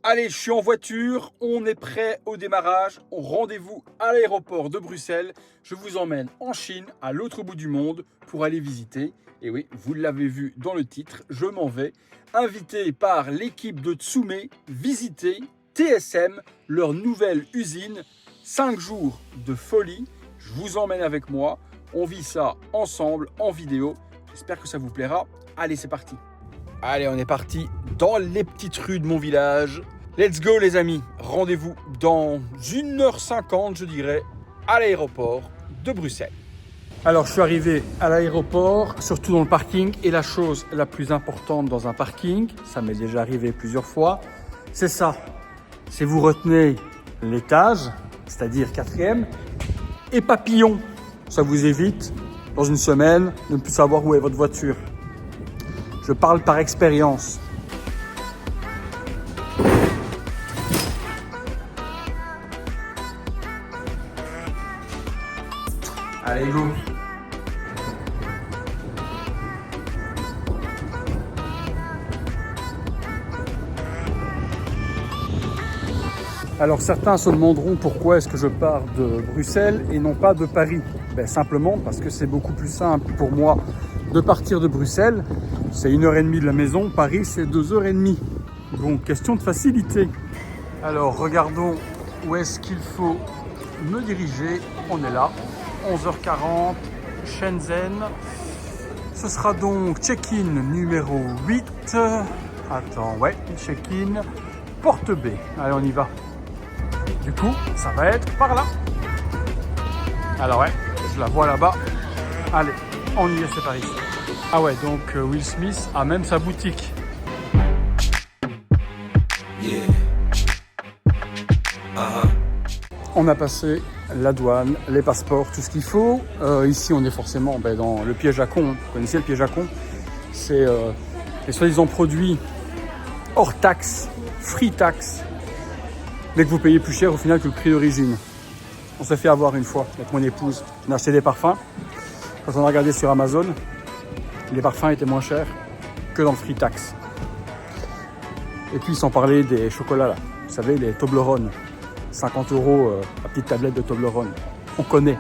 Allez, je suis en voiture, on est prêt au démarrage. Rendez-vous à l'aéroport de Bruxelles. Je vous emmène en Chine, à l'autre bout du monde, pour aller visiter. Et oui, vous l'avez vu dans le titre, je m'en vais. Invité par l'équipe de Tsume, visiter TSM, leur nouvelle usine. 5 jours de folie. Je vous emmène avec moi. On vit ça ensemble en vidéo. J'espère que ça vous plaira. Allez, c'est parti. Allez, on est parti dans les petites rues de mon village. Let's go les amis, rendez-vous dans 1h50 je dirais à l'aéroport de Bruxelles. Alors je suis arrivé à l'aéroport, surtout dans le parking, et la chose la plus importante dans un parking, ça m'est déjà arrivé plusieurs fois, c'est ça. C'est vous retenez l'étage, c'est-à-dire 4e, et papillon. Ça vous évite dans une semaine de ne plus savoir où est votre voiture. Je parle par expérience. Allez, go! Alors certains se demanderont pourquoi est-ce que je pars de Bruxelles et non pas de Paris. Ben, simplement parce que c'est beaucoup plus simple pour moi de partir de Bruxelles. C'est 1h30 de la maison, Paris c'est 2h30. Donc question de facilité. Alors regardons où est-ce qu'il faut me diriger. On est là. 11h40, Shenzhen. Ce sera donc check-in numéro 8. Attends, ouais, check-in, porte B. Allez, on y va. Du coup, ça va être par là. Alors ouais, je la vois là-bas. Allez, on y est, c'est par ici. Ah ouais, donc Will Smith a même sa boutique. Yeah. On a passé la douane, les passeports, tout ce qu'il faut. Ici, on est forcément dans le piège à con. Vous connaissez le piège à con? C'est les soi-disant produits hors taxe, free tax, mais que vous payez plus cher au final que le prix d'origine. On s'est fait avoir une fois avec mon épouse. On a acheté des parfums. Quand on a regardé sur Amazon, les parfums étaient moins chers que dans le free tax. Et puis, sans parler des chocolats, là. Vous savez, les Toblerone. 50 € la petite tablette de Toblerone. On connaît.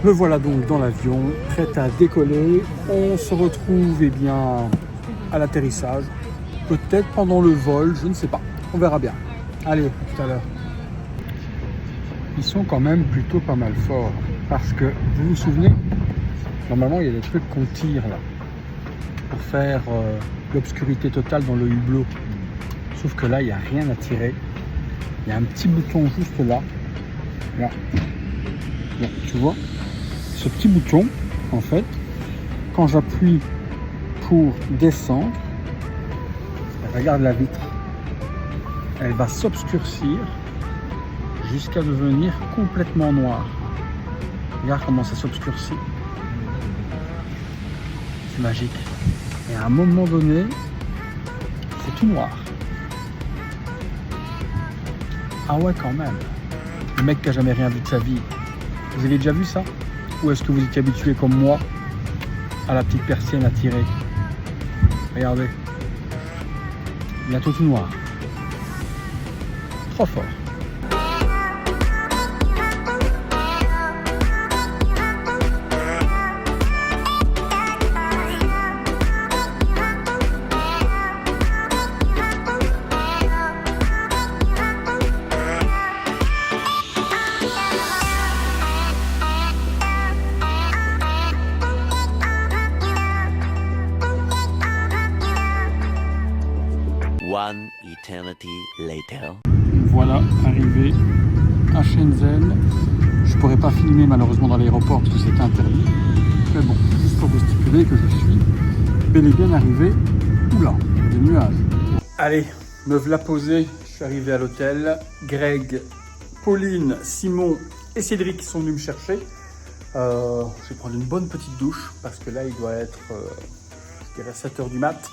Me voilà donc dans l'avion, prêt à décoller. On se retrouve à l'atterrissage. Peut-être pendant le vol, je ne sais pas. On verra bien. Allez, à tout à l'heure. Ils sont quand même plutôt pas mal forts. Parce que, vous vous souvenez, normalement il y a des trucs qu'on tire là. Pour faire l'obscurité totale dans le hublot. Sauf que là, il n'y a rien à tirer. Il y a un petit bouton juste là. Là, tu vois, ce petit bouton, en fait, quand j'appuie pour descendre, regarde la vitre, elle va s'obscurcir jusqu'à devenir complètement noire. Regarde comment ça s'obscurcit. C'est magique. Et à un moment donné, c'est tout noir. Ah ouais, quand même. Le mec qui n'a jamais rien vu de sa vie. Vous avez déjà vu ça? Ou est-ce que vous étiez habitué comme moi à la petite persienne à tirer? Regardez. Bientôt tout noir. Trop fort. One eternity later. Voilà, arrivé à Shenzhen. Je pourrais pas filmer malheureusement dans l'aéroport parce que c'est interdit. Mais bon, juste pour vous stipuler que je suis bel et bien arrivé. Oula, des nuages. Allez, me voilà posé. Je suis arrivé à l'hôtel. Greg, Pauline, Simon et Cédric sont venus me chercher. Je vais prendre une bonne petite douche parce que là il doit être, je dirais 7h du mat'.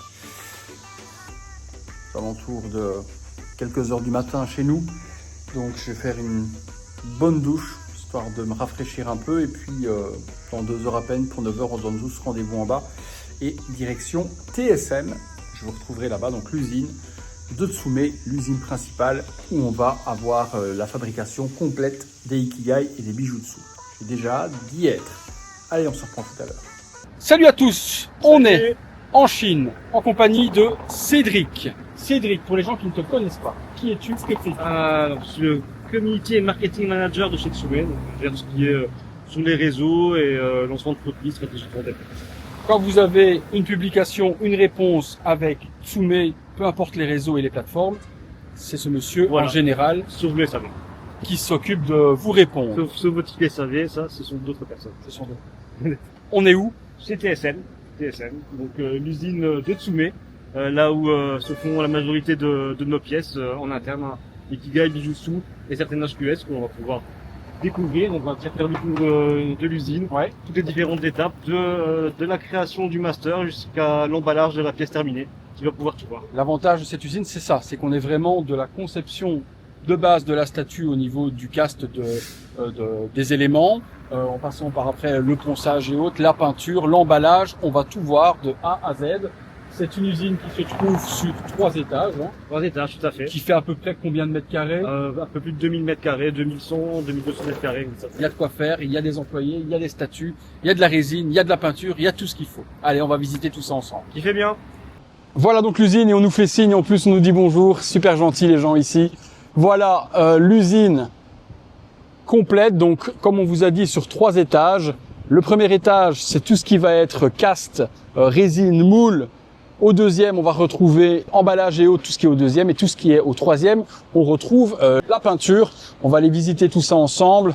Alentour de quelques heures du matin chez nous. Donc je vais faire une bonne douche, histoire de me rafraîchir un peu. Et puis dans 2 heures à peine, pour 9h, on se donne tous rendez-vous en bas. Et direction TSM, je vous retrouverai là-bas, donc l'usine de Tsume, l'usine principale où on va avoir la fabrication complète des Ikigai et des Bijutsu. J'ai déjà hâte d'y être. Allez, on se reprend tout à l'heure. Salut à tous, on est en Chine en compagnie de Cédric. Cédric, pour les gens qui ne te connaissent pas, qui es-tu, que fais-tu? Je suis le Community et Marketing Manager de chez Tsume, donc je gère tout ce qui est sur les réseaux et lancement de produits, stratégie de vente. Quand vous avez une publication, une réponse avec Tsume, peu importe les réseaux et les plateformes, c'est ce monsieur Voilà. en général Sauf le SAV. qui s'occupe de vous répondre. Sauf votre type SAV, ça, ce sont d'autres personnes. Ce sont On est où? Chez TSM, donc l'usine de Tsume, là où se font la majorité de nos pièces en interne, hein, Ikigai, Bijutsu et certaines HQS qu'on va pouvoir découvrir. On va faire le tour de l'usine, Ouais. toutes les différentes étapes de la création du master jusqu'à l'emballage de la pièce terminée. Tu vas pouvoir tout voir. L'avantage de cette usine, c'est ça, c'est qu'on est vraiment de la conception de base de la statue au niveau du cast des éléments, en passant par après le ponçage et autres, la peinture, l'emballage, on va tout voir de A à Z. C'est une usine qui se trouve sur 3 étages, hein, 3 étages, tout à fait. qui fait à peu près combien de mètres carrés? Un peu plus de 2000 mètres carrés, 2100, 2200 mètres carrés. Comme ça. Il y a de quoi faire, il y a des employés, il y a des statues, il y a de la résine, il y a de la peinture, il y a tout ce qu'il faut. Allez, on va visiter tout ça ensemble. Qui fait bien. Voilà donc l'usine et on nous fait signe, en plus on nous dit bonjour, super gentil les gens ici. Voilà l'usine complète, donc comme on vous a dit sur 3 étages. Le premier étage c'est tout ce qui va être cast, résine, moule. Au deuxième on va retrouver emballage et autres, tout ce qui est au deuxième, et tout ce qui est au troisième on retrouve la peinture. On va aller visiter tout ça ensemble.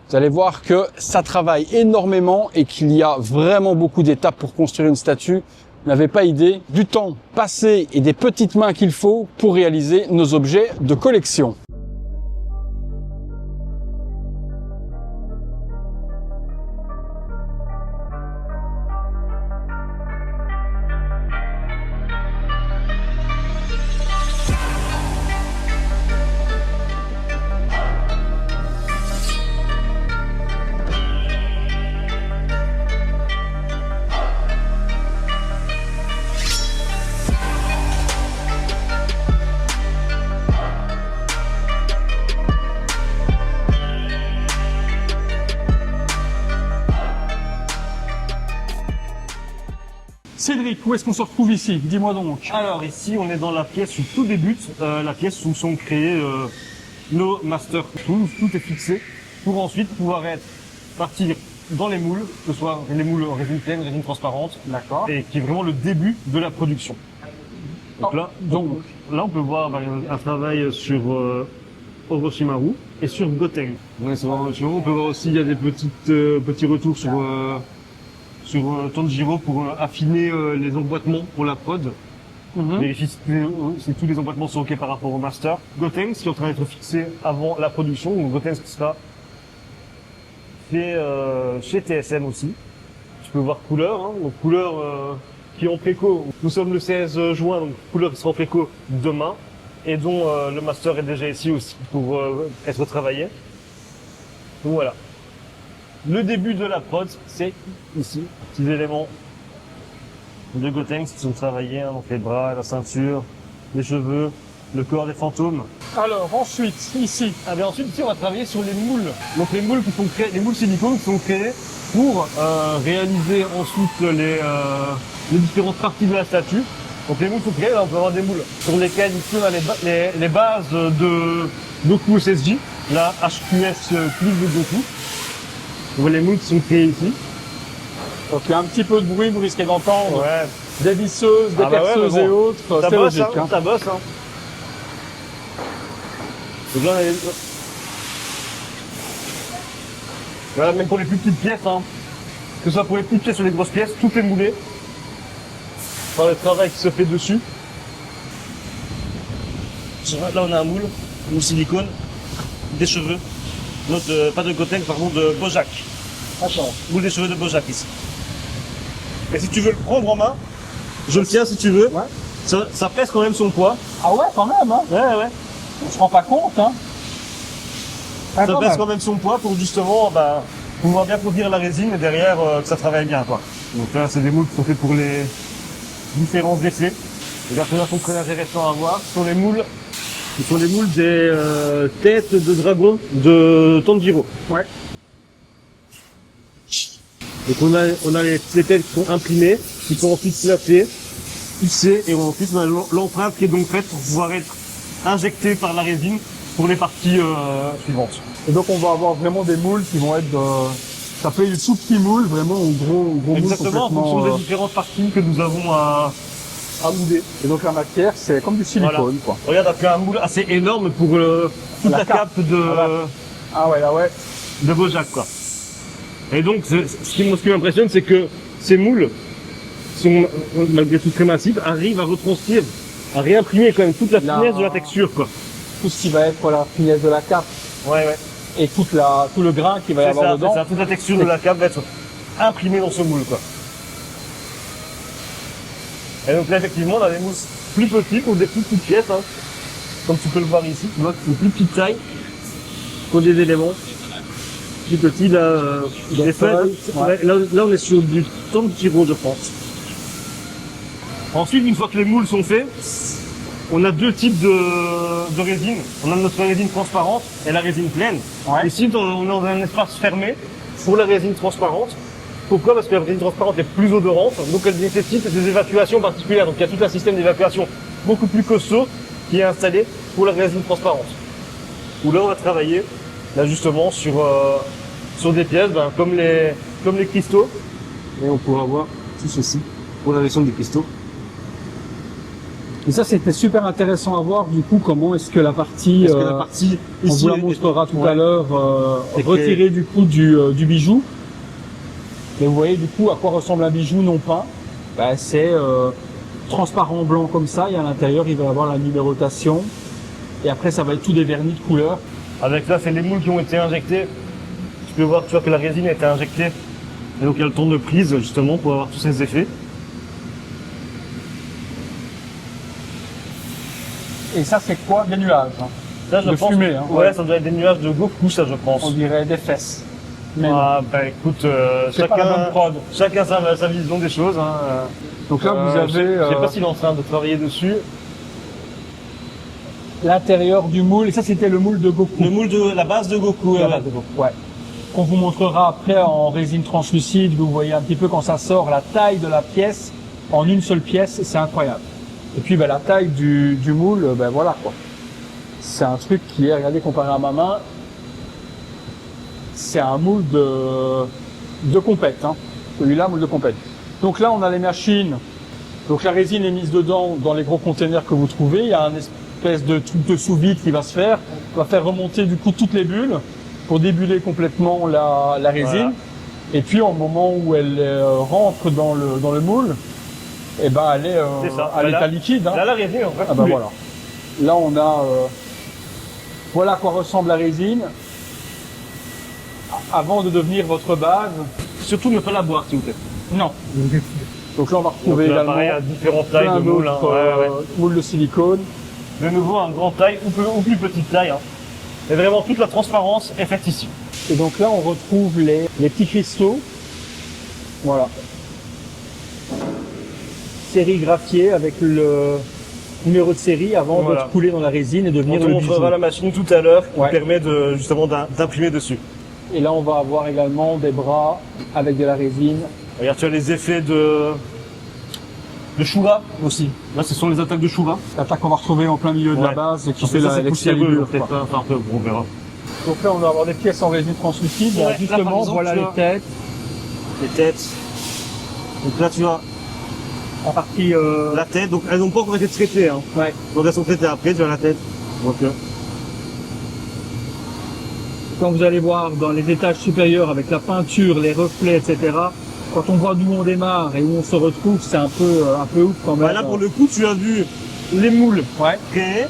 Vous allez voir que ça travaille énormément et qu'il y a vraiment beaucoup d'étapes pour construire une statue. Vous n'avez pas idée du temps passé et des petites mains qu'il faut pour réaliser nos objets de collection. Cédric, où est-ce qu'on se retrouve ici? Dis-moi donc. Alors ici, on est dans la pièce où tout débute, la pièce où sont créés nos master tools. Tout est fixé pour ensuite pouvoir partir dans les moules, que ce soit les moules en résine pleine, résine transparente, D'accord. et qui est vraiment le début de la production. Donc là, on peut voir un travail sur Orochimaru et sur Goten. Ouais, c'est vraiment Orochimaru. On peut voir aussi il y a des petits retours sur Tanjiro pour affiner les emboîtements pour la prod. Vérifier si tous les emboîtements sont ok par rapport au master. Gotenks qui est en train d'être fixé avant la production. Donc Gotenks qui sera fait chez TSM aussi. Tu peux voir couleur, hein, donc couleur qui est en préco. Nous sommes le 16 juin, donc couleur qui sera en préco demain et dont le master est déjà ici aussi pour être travaillé. Donc voilà. Le début de la prod, c'est ici. Petits éléments de Gotenks qui sont travaillés, hein, donc les bras, la ceinture, les cheveux, le corps des fantômes. Alors ensuite, ici. Ah bien ensuite ici on va travailler sur les moules. Donc les moules qui sont créés, les moules silicone qui sont créés pour réaliser ensuite les différentes parties de la statue. Donc les moules sont créés, là on peut avoir des moules sur lesquels ici on a les bases de Goku SSJ, la HQS plus de Goku. On voit les moules qui sont créés ici. Donc il y a un petit peu de bruit, vous risquez d'entendre Ouais. des visseuses, des perceuses ouais, mais et bon, autres. Ça C'est bosse, logique. hein, ça bosse. Hein. Donc là, voilà, même pour les plus petites pièces, hein. Que ce soit pour les petites pièces ou les grosses pièces, tout est moulé par le travail qui se fait dessus. Là, on a un moule silicone, des cheveux. Pas de Goten, pardon, de Bojack. Attends. Moule des cheveux de Bojack ici. Et si tu veux le prendre en main, je le tiens si tu veux. Ouais. Ça pèse quand même son poids. Ah ouais, quand même, hein. Ouais. On se rend pas compte, hein. Ah, Ça quand pèse même. quand même son poids pour justement pouvoir bien contenir la résine et derrière que ça travaille bien, quoi. Donc là, c'est des moules qui sont faits pour les différents effets. Les personnages sont très intéressants à voir. Ce sont les moules des têtes de dragon de Tanjiro. Ouais. Donc on a les têtes qui sont imprimées, qui sont ensuite placées, fixées, et ensuite on a l'empreinte qui est donc faite pour pouvoir être injectée par la résine pour les parties suivantes. Et donc on va avoir vraiment des moules qui vont être ça fait du tout petit moule, vraiment un gros moule. Exactement, en fonction des différentes parties que nous avons à mouler. Et donc la matière, c'est comme du silicone, Voilà. quoi. Regarde, t'as fait un moule assez énorme pour toute la cape Ah ouais, là ouais. de Bojack, quoi. Et donc, ce qui m'impressionne, c'est que ces moules sont, malgré tout très massifs, arrivent à retranscrire, à réimprimer quand même toute la finesse de la texture, quoi. Tout ce qui va être la finesse de la cape Ouais. et tout le grain qui va y C'est avoir ça, dedans. c'est ça. Toute la texture de la cape va être imprimée dans ce moule, quoi. Et donc là, effectivement, on a des mousses plus petites ou des plus petites pièces, hein. Comme tu peux le voir ici, tu vois, c'est une plus petite taille pour des éléments plus petits. Là, les feuilles, là, on est sur du Tanjiro, je pense. Ensuite, une fois que les moules sont faits, on a deux types de résine. On a notre résine transparente et la résine pleine. Ouais. Ici, on est dans un espace fermé pour la résine transparente. Pourquoi? Parce que la résine transparente est plus odorante, donc elle nécessite des évacuations particulières. Donc il y a tout un système d'évacuation beaucoup plus costaud qui est installé pour la résine transparente. Où là, on va travailler là justement sur des pièces comme les cristaux. Et on pourra voir tout ceci pour la version des cristaux. Et ça, c'était super intéressant à voir, du coup, comment est-ce que la partie, on ici vous la montrera tout ouais. à l'heure, Et retirée du coup du bijou. Et vous voyez du coup à quoi ressemble un bijou non peint. C'est transparent blanc comme ça, et à l'intérieur il va y avoir la numérotation. Et après ça va être tout des vernis de couleur. Avec là, c'est les moules qui ont été injectés. Tu peux voir, tu vois que la résine a été injectée. Et donc il y a le temps de prise justement pour avoir tous ces effets. Et ça c'est quoi? Des nuages. Hein. Ça, je De pense, fumée, hein, ouais, ouais. ça doit être des nuages de Goku, ça je pense. On dirait des fesses. Mais non, Ah, écoute, c'est pas la bonne prod. chacun sa vision des choses. Hein. Donc là vous Je avez sais pas s'il est en train de travailler dessus. l'intérieur du moule, et ça c'était le moule de Goku. Le moule de la base de Goku. La base de Goku, ouais. Qu'on vous montrera après en résine translucide, vous voyez un petit peu quand ça sort la taille de la pièce en une seule pièce, c'est incroyable. Et puis la taille du moule, voilà quoi. C'est un truc qui est, regardez, comparé à ma main, c'est un moule de compète, hein. Celui-là, moule de compète. Donc là, on a les machines. Donc la résine est mise dedans dans les gros containers que vous trouvez. Il y a un espèce de truc de sous-vide qui va se faire. On va faire remonter du coup toutes les bulles pour débuller complètement la résine. Voilà. Et puis au moment où elle rentre dans le moule, elle est C'est ça. à l'état liquide. Hein. Là, la résine, en fait. Ah voilà. Là, on a voilà à quoi ressemble la résine avant de devenir votre base. Surtout ne pas la boire, s'il vous plaît. Non. Donc là, on va retrouver Donc là, également pareil, à différentes tailles plein de moules. Hein. d'autres moules de silicone. De nouveau, un grand taille ou plus petite taille. Hein. Et vraiment, toute la transparence est faite ici. Et donc là, on retrouve les petits cristaux. Voilà. Sérigraphiés avec le numéro de série avant Voilà. de couler dans la résine et On devenir te le bijou. montrera la machine tout à l'heure qui Ouais. permet justement d'imprimer dessus. Et là, on va avoir également des bras avec de la résine. Regarde, tu as les effets de Shura aussi. Là, ce sont les attaques de Shura. L'attaque qu'on va retrouver en plein milieu de la Ouais. base et qui Parce fait que ça, c'est poussiéreux, l'excalibur. peut-être quoi. pas, enfin, un peu, on verra. Donc là, on va avoir des pièces en résine translucide. Ouais, là, Justement, par exemple, voilà tu les as- têtes. Les têtes. Donc là, tu as En partie, la tête. Donc, elles n'ont pas encore été traitées. Hein. ouais. Donc, elles sont traitées après, tu as la tête. Donc, Quand vous allez voir dans les étages supérieurs avec la peinture, les reflets, etc. Quand on voit d'où on démarre et où on se retrouve, c'est un peu ouf quand même. là, pour le coup, tu as vu les moules Ouais, créés.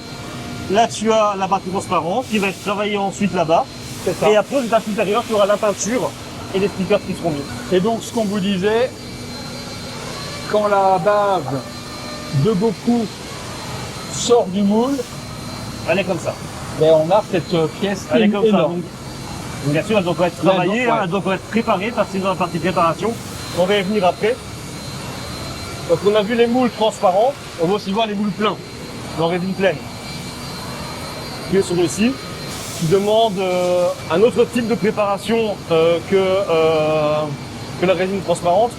Là, tu as la partie transparente qui va être travaillée ensuite là-bas. c'est ça. Et après, au étage supérieur, tu auras la peinture et les stickers qui seront mis. Et donc, ce qu'on vous disait, quand la base de Goku sort du moule, Elle est comme ça. on a cette pièce Elle est comme ça. énorme. Donc, bien sûr, elle doit pas être travaillée, Ouais. hein, elle doit pas être préparée parce que c'est dans la partie préparation. On va y venir après. Donc on a vu les moules transparents, on va aussi voir les moules pleins, en résine pleine. Qui sont ici, qui demandent un autre type de préparation que la résine transparente.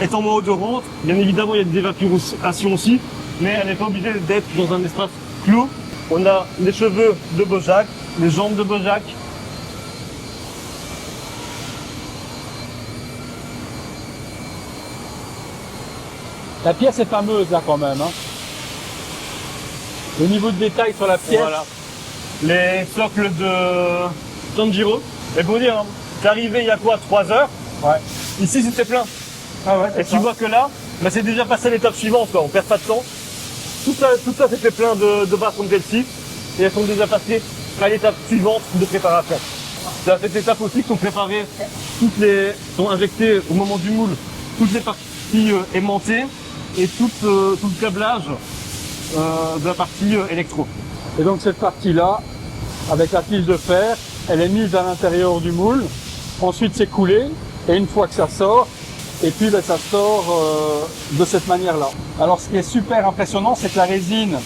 Étant moins odorante, bien évidemment il y a des évaporations aussi, mais elle n'est pas obligée d'être dans un espace clos. On a les cheveux de Bojack, les jambes de Bojack. La pièce est fameuse là quand même. Hein. Le niveau de détail sur la pièce. Voilà. Les socles de Tanjiro. Mais pour dire, hein, t'es arrivé il y a quoi, 3 heures? Ouais. Ici c'était plein. Ah ouais, Et tu vois que là, bah, c'est déjà passé à l'étape suivante, quoi. On perd pas de temps. Tout ça c'était plein de barres comme celle-ci. Et elles sont déjà passées à l'étape suivante de préparation. C'est à cette étape aussi que sont préparées sont injectées au moment du moule, toutes les parties aimantées et tout le câblage de la partie électro. Et donc cette partie-là, avec la tige de fer, elle est mise à l'intérieur du moule. Ensuite c'est coulé. Et une fois que ça sort, et puis ben, ça sort de cette manière-là. Alors ce qui est super impressionnant, c'est que la résine,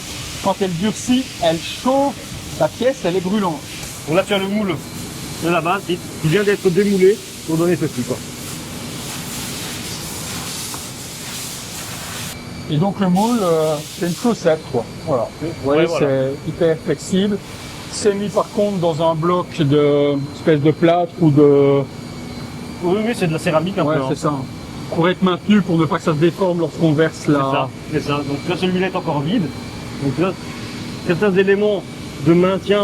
quand elle durcit, elle chauffe la pièce, elle est brûlante. Donc là tu as le moule de la base qui vient d'être démoulé pour donner ceci, quoi. Et donc le moule, c'est une chaussette, quoi. Voilà. Vous voyez, voilà. c'est hyper flexible. C'est mis par contre dans un bloc de espèce de plâtre ou de... Oui, c'est de la céramique un Ouais, peu. c'est ça. Pour être maintenu, pour ne pas que ça se déforme lorsqu'on verse la... C'est ça. Donc là celui-là est encore vide. Donc là, certains éléments de maintien.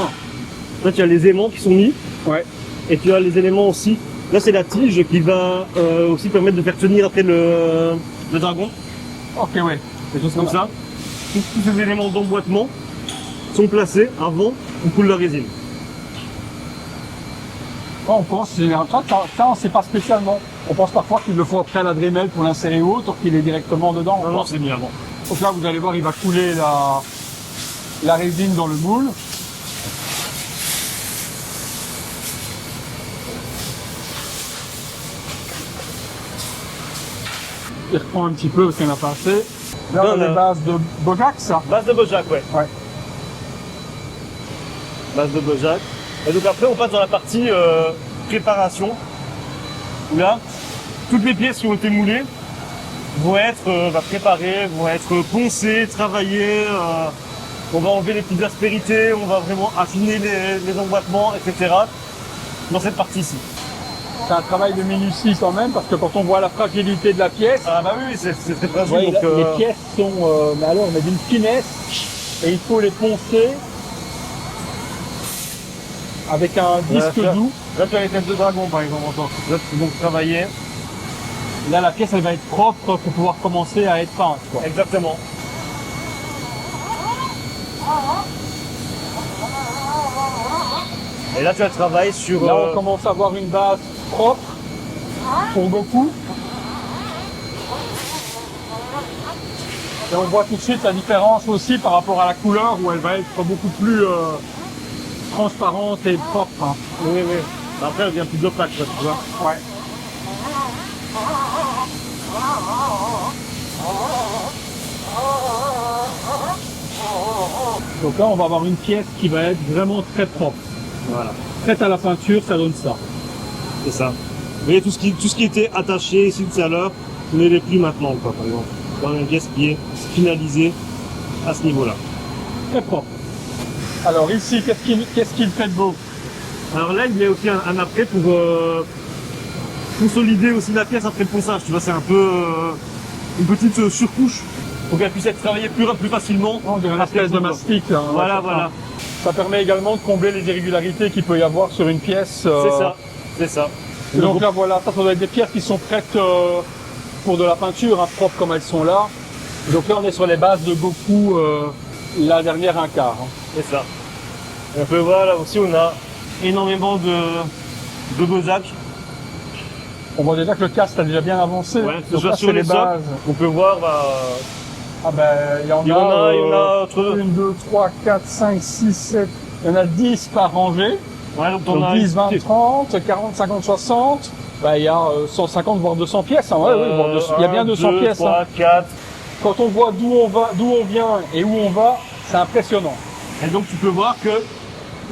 Là tu as les aimants qui sont mis. Ouais. Et tu as les éléments aussi. Là c'est la tige qui va aussi permettre de faire tenir après le dragon. Ok, ouais. Des choses comme ça. Tous ces éléments d'emboîtement sont placés avant qu'on coule la résine. On pense, généralement, ça on sait pas spécialement. On pense parfois qu'il le faut après à la Dremel pour l'insérer ou autre, qu'il est directement dedans. Non, c'est mis avant. Donc là, vous allez voir, il va couler la résine dans le moule. Il reprend un petit peu parce qu'il y en a pas assez. Là, on a des bases de Bojack, ça. Base de Bojack, ouais. Ouais. Base de Bojack. Et donc après on passe dans la partie préparation. Où là, toutes les pièces qui ont été moulées vont être préparées, vont être poncées, travaillées. On va enlever les petites aspérités, on va vraiment affiner les emboîtements, etc. Dans cette partie-ci. C'est un travail de minutie quand même, parce que quand on voit la fragilité de la pièce, Ah bah oui, c'est très fragile. ouais, donc, les pièces sont mais d'une finesse, et il faut les poncer avec un disque là, doux. Là tu as les têtes de dragon par exemple encore. Là tu peux donc travailler. Là, la pièce, elle va être propre pour pouvoir commencer à être peinte, quoi. Exactement. Et là tu as le travail sur... Là, on commence à avoir une base propre pour Goku. Et on voit tout de suite la différence aussi par rapport à la couleur où elle va être beaucoup plus transparente et propre. Hein. Oui. Après elle devient plus opaque, tu vois. Ouais. Donc là, on va avoir une pièce qui va être vraiment très propre. Voilà. Prête à la peinture, ça donne ça. C'est ça. Vous voyez tout ce qui était attaché ici tout à l'heure, ne l'est plus maintenant, quoi, par exemple. On a une pièce qui est finalisée à ce niveau-là. Très propre. Alors ici, qu'est-ce qu'il fait de beau? Alors là, il y a aussi un après pour consolider aussi la pièce après le ponçage. Tu vois, c'est un peu une petite surcouche pour qu'elle puisse être travaillée plus facilement. On dirait une espèce de mastic. Là, hein, Voilà. Ça permet également de combler les irrégularités qu'il peut y avoir sur une pièce. C'est ça. Et donc là, voilà, ça doit être des pièces qui sont prêtes pour de la peinture, hein, propres comme elles sont là. Et donc là, on est sur les bases de Goku, la dernière un quart. Hein. C'est ça. Et on peut voir là aussi, on a énormément de Bojack. On voit déjà que le casque a déjà bien avancé. Ouais, donc déjà là, sur c'est les les bases. On peut voir... Ah ben, il y en il y en a entre... 1, 2, 3, 4, 5, 6, 7. Il y en a 10 par rangée. Ouais, donc Donc on a 10, 20, 30, 40, 50, 60. Bah, il y a 150 voire 200 pièces. Hein. Ouais, oui, voire 200. Il y a bien 200 2, pièces. 3, Hein. 4. Quand on voit d'où on vient et où on va, c'est impressionnant. Et donc tu peux voir que,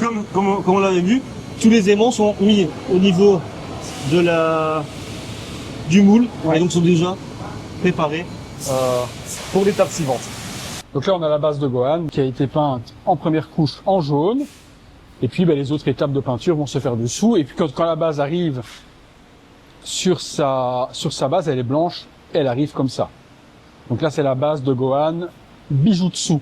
comme on l'avait vu, tous les aimants sont mis au niveau du moule, Ouais. et donc sont déjà préparés pour l'étape suivante. Donc là, on a la base de Gohan qui a été peinte en première couche en jaune. Et puis, les autres étapes de peinture vont se faire dessous. Et puis, quand la base arrive sur sa base, elle est blanche, elle arrive comme ça. Donc là, c'est la base de Gohan Bijutsu.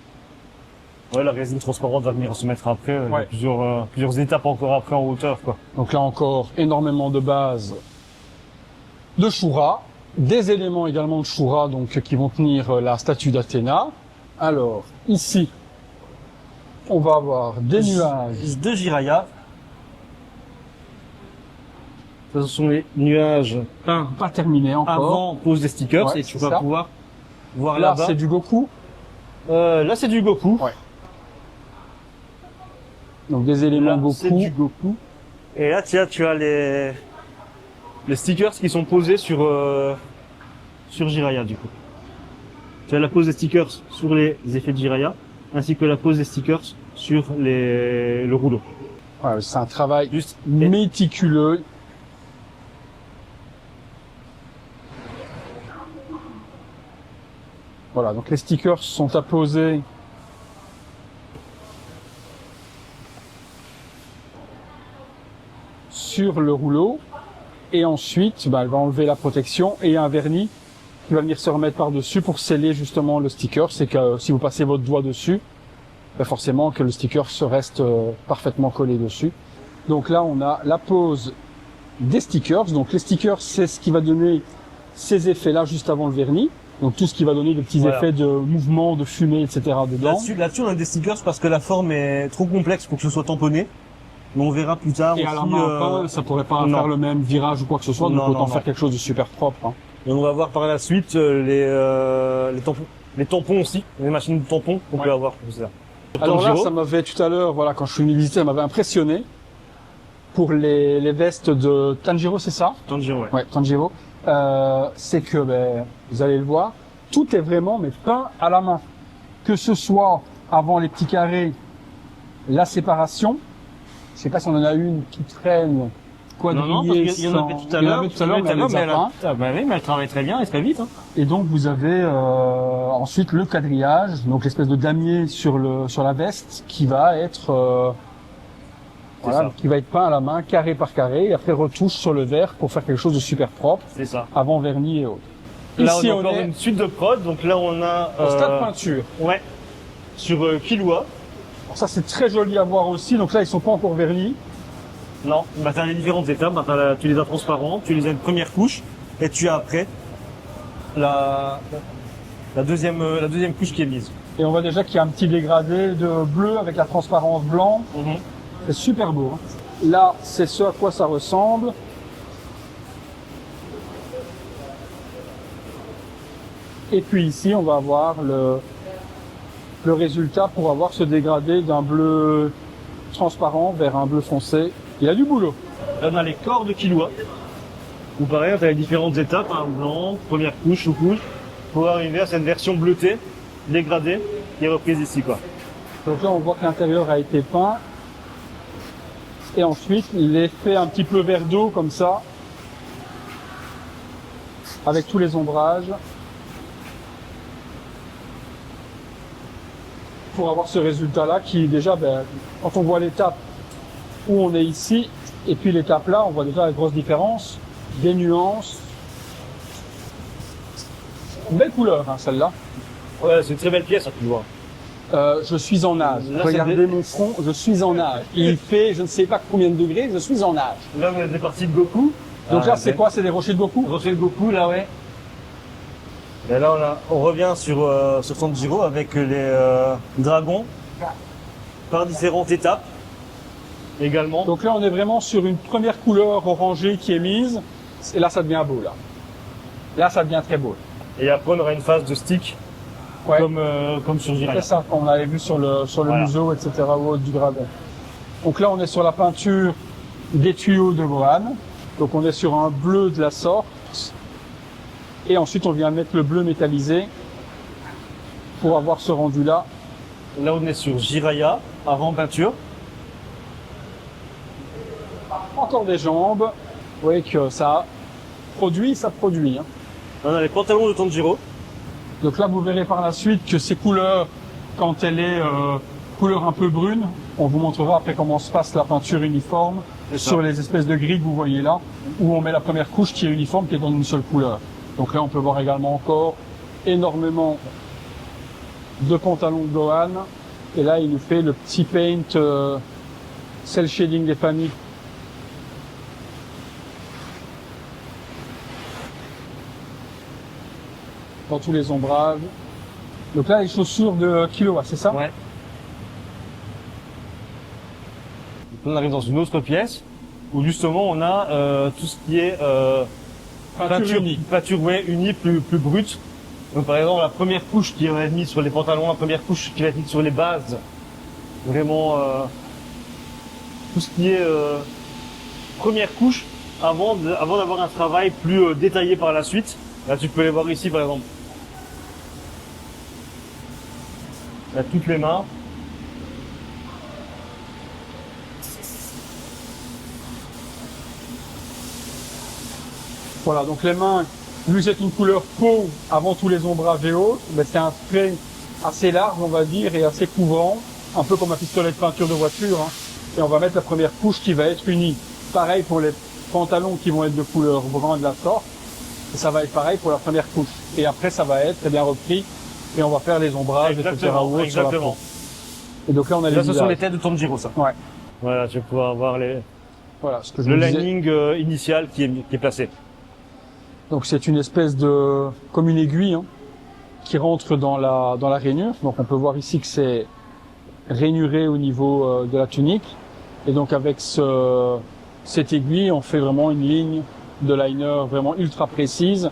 Ouais, la résine transparente va venir se mettre après. Il y a Ouais. plusieurs étapes encore après en hauteur, quoi. Donc là encore, énormément de bases de Shura, des éléments également de Shura, donc qui vont tenir la statue d'Athéna. Alors, ici, on va avoir des nuages. De Jiraiya. Ce sont les nuages peints Pas terminés encore. avant pose des stickers, Ouais, et tu c'est vas ça. pouvoir voir Là, là-bas. c'est du Goku. Là, c'est du Goku. Ouais. Donc des éléments Là, Goku. c'est du Goku. Et là, tu as les stickers qui sont posés sur Jiraiya, du coup. Tu as la pose des stickers sur les effets de Jiraiya, ainsi que la pose des stickers sur le rouleau. Ouais, c'est un travail Juste méticuleux. Voilà, donc les stickers sont apposés sur le rouleau et ensuite elle va enlever la protection et un vernis qui va venir se remettre par-dessus pour sceller justement le sticker. C'est que si vous passez votre doigt dessus, forcément que le sticker se reste parfaitement collé dessus. Donc là, on a la pose des stickers. Donc les stickers, c'est ce qui va donner ces effets-là juste avant le vernis. Donc tout ce qui va donner des petits Voilà. effets de mouvement, de fumée, etc. dedans. Là-dessus, on a des stickers parce que la forme est trop complexe pour que ce soit tamponné. Mais on verra plus tard. Et à la main peint, ça pourrait pas non. faire le même virage ou quoi que ce soit. Donc Non, autant non, faire non. quelque chose de super propre. Hein. Et on va voir par la suite les tampons. Les tampons aussi, les machines de tampons qu'on peut avoir pour ça. Alors là, Tanjiro. ça m'avait tout à l'heure, voilà, quand je suis venu visiter, ça m'avait impressionné. Pour les vestes de Tanjiro, c'est ça? Tanjiro, ouais. Ouais, Tanjiro. C'est que, vous allez le voir, tout est vraiment peint à la main. Que ce soit avant les petits carrés, la séparation. Je sais pas si on en a une qui traîne quadrillée. Non, parce qu'il y en avait tout à l'heure. mais elle les a peints. Oui, mais elle travaille très bien et très vite. Hein. Et donc vous avez ensuite le quadrillage, donc l'espèce de damier sur la veste qui va être ça. qui va être peint à la main, carré par carré, et après retouche sur le verre pour faire quelque chose de super propre, C'est ça. avant vernis et autres. Là, Ici on a encore est une suite de prod. Donc là, on a au stade peinture. ouais, sur Killua. Alors ça c'est très joli à voir aussi, donc là ils sont pas encore vernis. Non, bah t'as les différentes étapes. Bah, tu les as transparents, tu les as une première couche, et tu as après la deuxième couche qui est mise. Et on voit déjà qu'il y a un petit dégradé de bleu avec la transparence blanc. C'est super beau. Hein. Là, c'est ce à quoi ça ressemble. Et puis ici, on va avoir le résultat pour avoir ce dégradé d'un bleu transparent vers un bleu foncé. Il y a du boulot. Là, on a les corps de Killua. Où pareil, tu as les différentes étapes, hein, blanc, première couche, sous-couche, pour arriver à cette version bleutée, dégradée, qui est reprise ici, quoi. Donc là, on voit que l'intérieur a été peint. Et ensuite, il est fait un petit peu vert d'eau, comme ça, avec tous les ombrages, pour avoir ce résultat-là qui, déjà, quand on voit l'étape où on est ici, et puis l'étape là, on voit déjà la grosse différence, des nuances. Une belle couleur, hein, celle-là. Ouais, c'est une très belle pièce, hein, tu vois. Je suis en nage. Là, Regardez c'est mon front, je suis en nage. Il fait je ne sais pas combien de degrés, je suis en nage. Là, on a des parties de Goku. Donc là, c'est quoi? C'est des rochers de Goku? Rocher de Goku, là, ouais. Et là, on revient sur Tanjiro avec les dragons par différentes étapes également. Donc là, on est vraiment sur une première couleur orangée qui est mise. Et là, ça devient beau, là. Là, ça devient très beau. Et après, on aura une phase de stick, Ouais. comme sur Jiraiya. C'est ça qu'on avait vu sur le Voilà. museau, etc. au haut du dragon. Donc là, on est sur la peinture des tuyaux de Gohan. Donc on est sur un bleu de la sorte. Et ensuite on vient mettre le bleu métallisé pour avoir ce rendu-là. Là, on est sur Jiraya, avant peinture. Encore des jambes. Vous voyez que ça produit, ça produit. Hein. On a les pantalons de Tanjiro. Donc là, vous verrez par la suite que ces couleurs, quand elle est couleur un peu brune, on vous montrera après comment se passe la peinture uniforme sur les espèces de grilles que vous voyez là, où on met la première couche qui est uniforme, qui est dans une seule couleur. Donc là, on peut voir également encore énormément de pantalons de Gohan. Et là, il nous fait le petit paint cel shading des familles. Dans tous les ombrages. Donc là, les chaussures de Killua, c'est ça? Ouais. On arrive dans une autre pièce où justement on a tout ce qui est peinture unie, plus brute. Donc par exemple la première couche qui va être mise sur les pantalons, la première couche qui va être mise sur les bases. Vraiment tout ce qui est première couche avant d'avoir un travail plus détaillé par la suite. Là tu peux les voir ici par exemple. Là toutes les mains. Voilà, donc les mains, vu que c'est une couleur peau avant tous les ombrages et autres, mais c'est un spray assez large, on va dire, et assez couvrant, un peu comme un pistolet de peinture de voiture. Hein. Et on va mettre la première couche qui va être unie. Pareil pour les pantalons qui vont être de couleur brun de la sorte. Et ça va être pareil pour la première couche. Et après, ça va être très bien repris. Et on va faire les ombrages, etc. Exactement. Et donc là, on a là, ce sont les têtes de Tanjiro, ça. Ouais. Voilà, tu vas pouvoir voir voilà, ce que je le disais. lining initial qui est placé. Donc c'est une espèce de, comme une aiguille, hein, qui rentre dans la rainure. Donc on peut voir ici que c'est rainuré au niveau de la tunique. Et donc avec cette aiguille, on fait vraiment une ligne de liner vraiment ultra précise.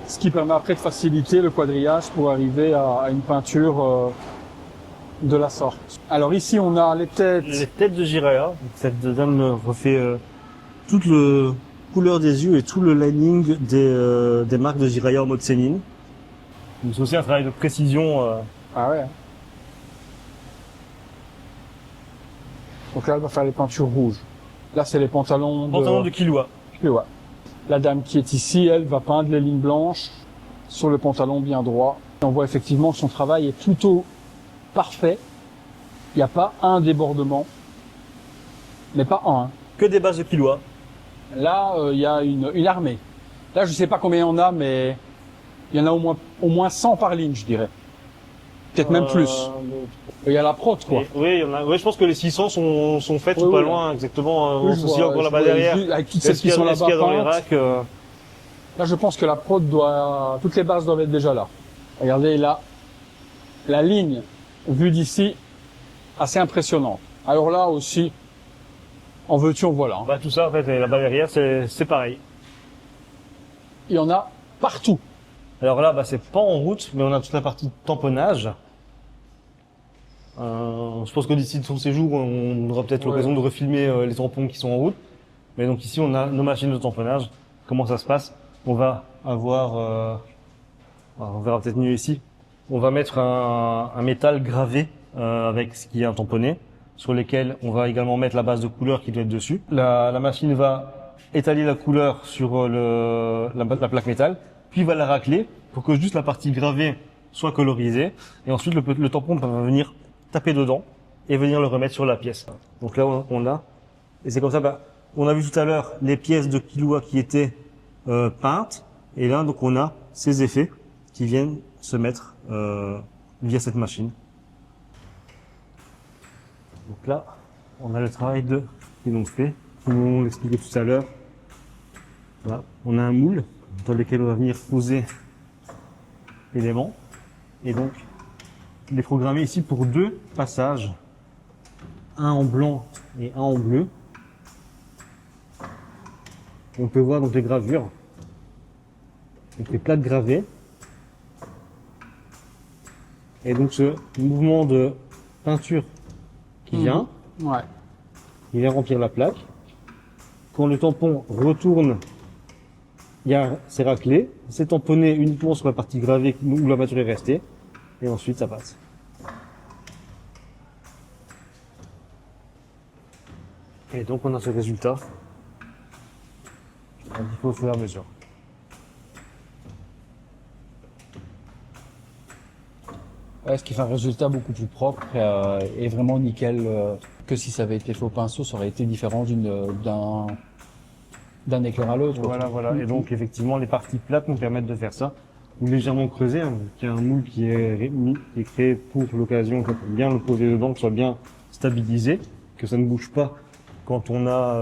Ce qui permet après de faciliter le quadrillage pour arriver à une peinture de la sorte. Alors ici on a les têtes. Les têtes de Jiraiya. Cette dame refait toute le couleur des yeux et tout le lining des marques de Jiraiya en mode Senin. C'est aussi un travail de précision. Ah ouais. Donc là, elle va faire les peintures rouges. Là, c'est les pantalons de Killua. Ouais. La dame qui est ici, elle va peindre les lignes blanches sur le pantalon bien droit. On voit effectivement que son travail est plutôt parfait. Il n'y a pas un débordement. Mais pas un. Hein. Que des bases de Killua. Là, il y a une armée. Là, je sais pas combien il y en a, mais il y en a au moins 100 par ligne, je dirais. Peut-être même plus. Il y a la prod, quoi. Oui, il y en a. Oui, je pense que les 600 sont faites ou pas loin, exactement. Oui, on se encore là-bas derrière. Avec toutes celles qui sont là-bas dans les racks. Là, je pense que la prod toutes les bases doivent être déjà là. Regardez là, la ligne vue d'ici, assez impressionnante. Alors là aussi, en veux-tu, en voilà. Bah, tout ça, en fait, et là-bas derrière, c'est pareil. Il y en a partout. Alors là, bah, c'est pas en route, mais on a toute la partie tamponnage. Je pense que d'ici son séjour, on aura peut-être l'occasion de refilmer les tampons qui sont en route. Mais donc ici, on a nos machines de tamponnage. Comment ça se passe? On va avoir, on verra peut-être mieux ici. On va mettre un métal gravé avec ce qui est un tamponné, sur lesquels on va également mettre la base de couleur qui doit être dessus. La machine va étaler la couleur sur la plaque métal, puis va la racler pour que juste la partie gravée soit colorisée. Et ensuite, le tampon va venir taper dedans et venir le remettre sur la pièce. Donc là, on a, et c'est comme ça, bah, on a vu tout à l'heure les pièces de Killua qui étaient peintes, et là, donc on a ces effets qui viennent se mettre via cette machine. Donc là, on a le travail qui est donc fait, comme on l'expliquait tout à l'heure. Voilà. On a un moule dans lequel on va venir poser l'élément, et donc il est programmé ici pour 2 passages, un en blanc et un en bleu. On peut voir donc les gravures, donc les plaques gravées, et donc ce mouvement de peinture qui vient, Ouais. il vient remplir la plaque, quand le tampon retourne, c'est raclé, c'est tamponné uniquement sur la partie gravée où la matière est restée, et ensuite ça passe. Et donc on a ce résultat. Il faut au fur et à mesure. Ouais, ce qui fait un résultat beaucoup plus propre et vraiment nickel que si ça avait été fait au pinceau, ça aurait été différent d'un éclair à l'autre. Voilà. Et donc effectivement, les parties plates nous permettent de faire ça, ou légèrement creusées. Hein. Il y a un moule qui est créé pour l'occasion, pour bien le poser dedans, que ce soit bien stabilisé, que ça ne bouge pas quand on a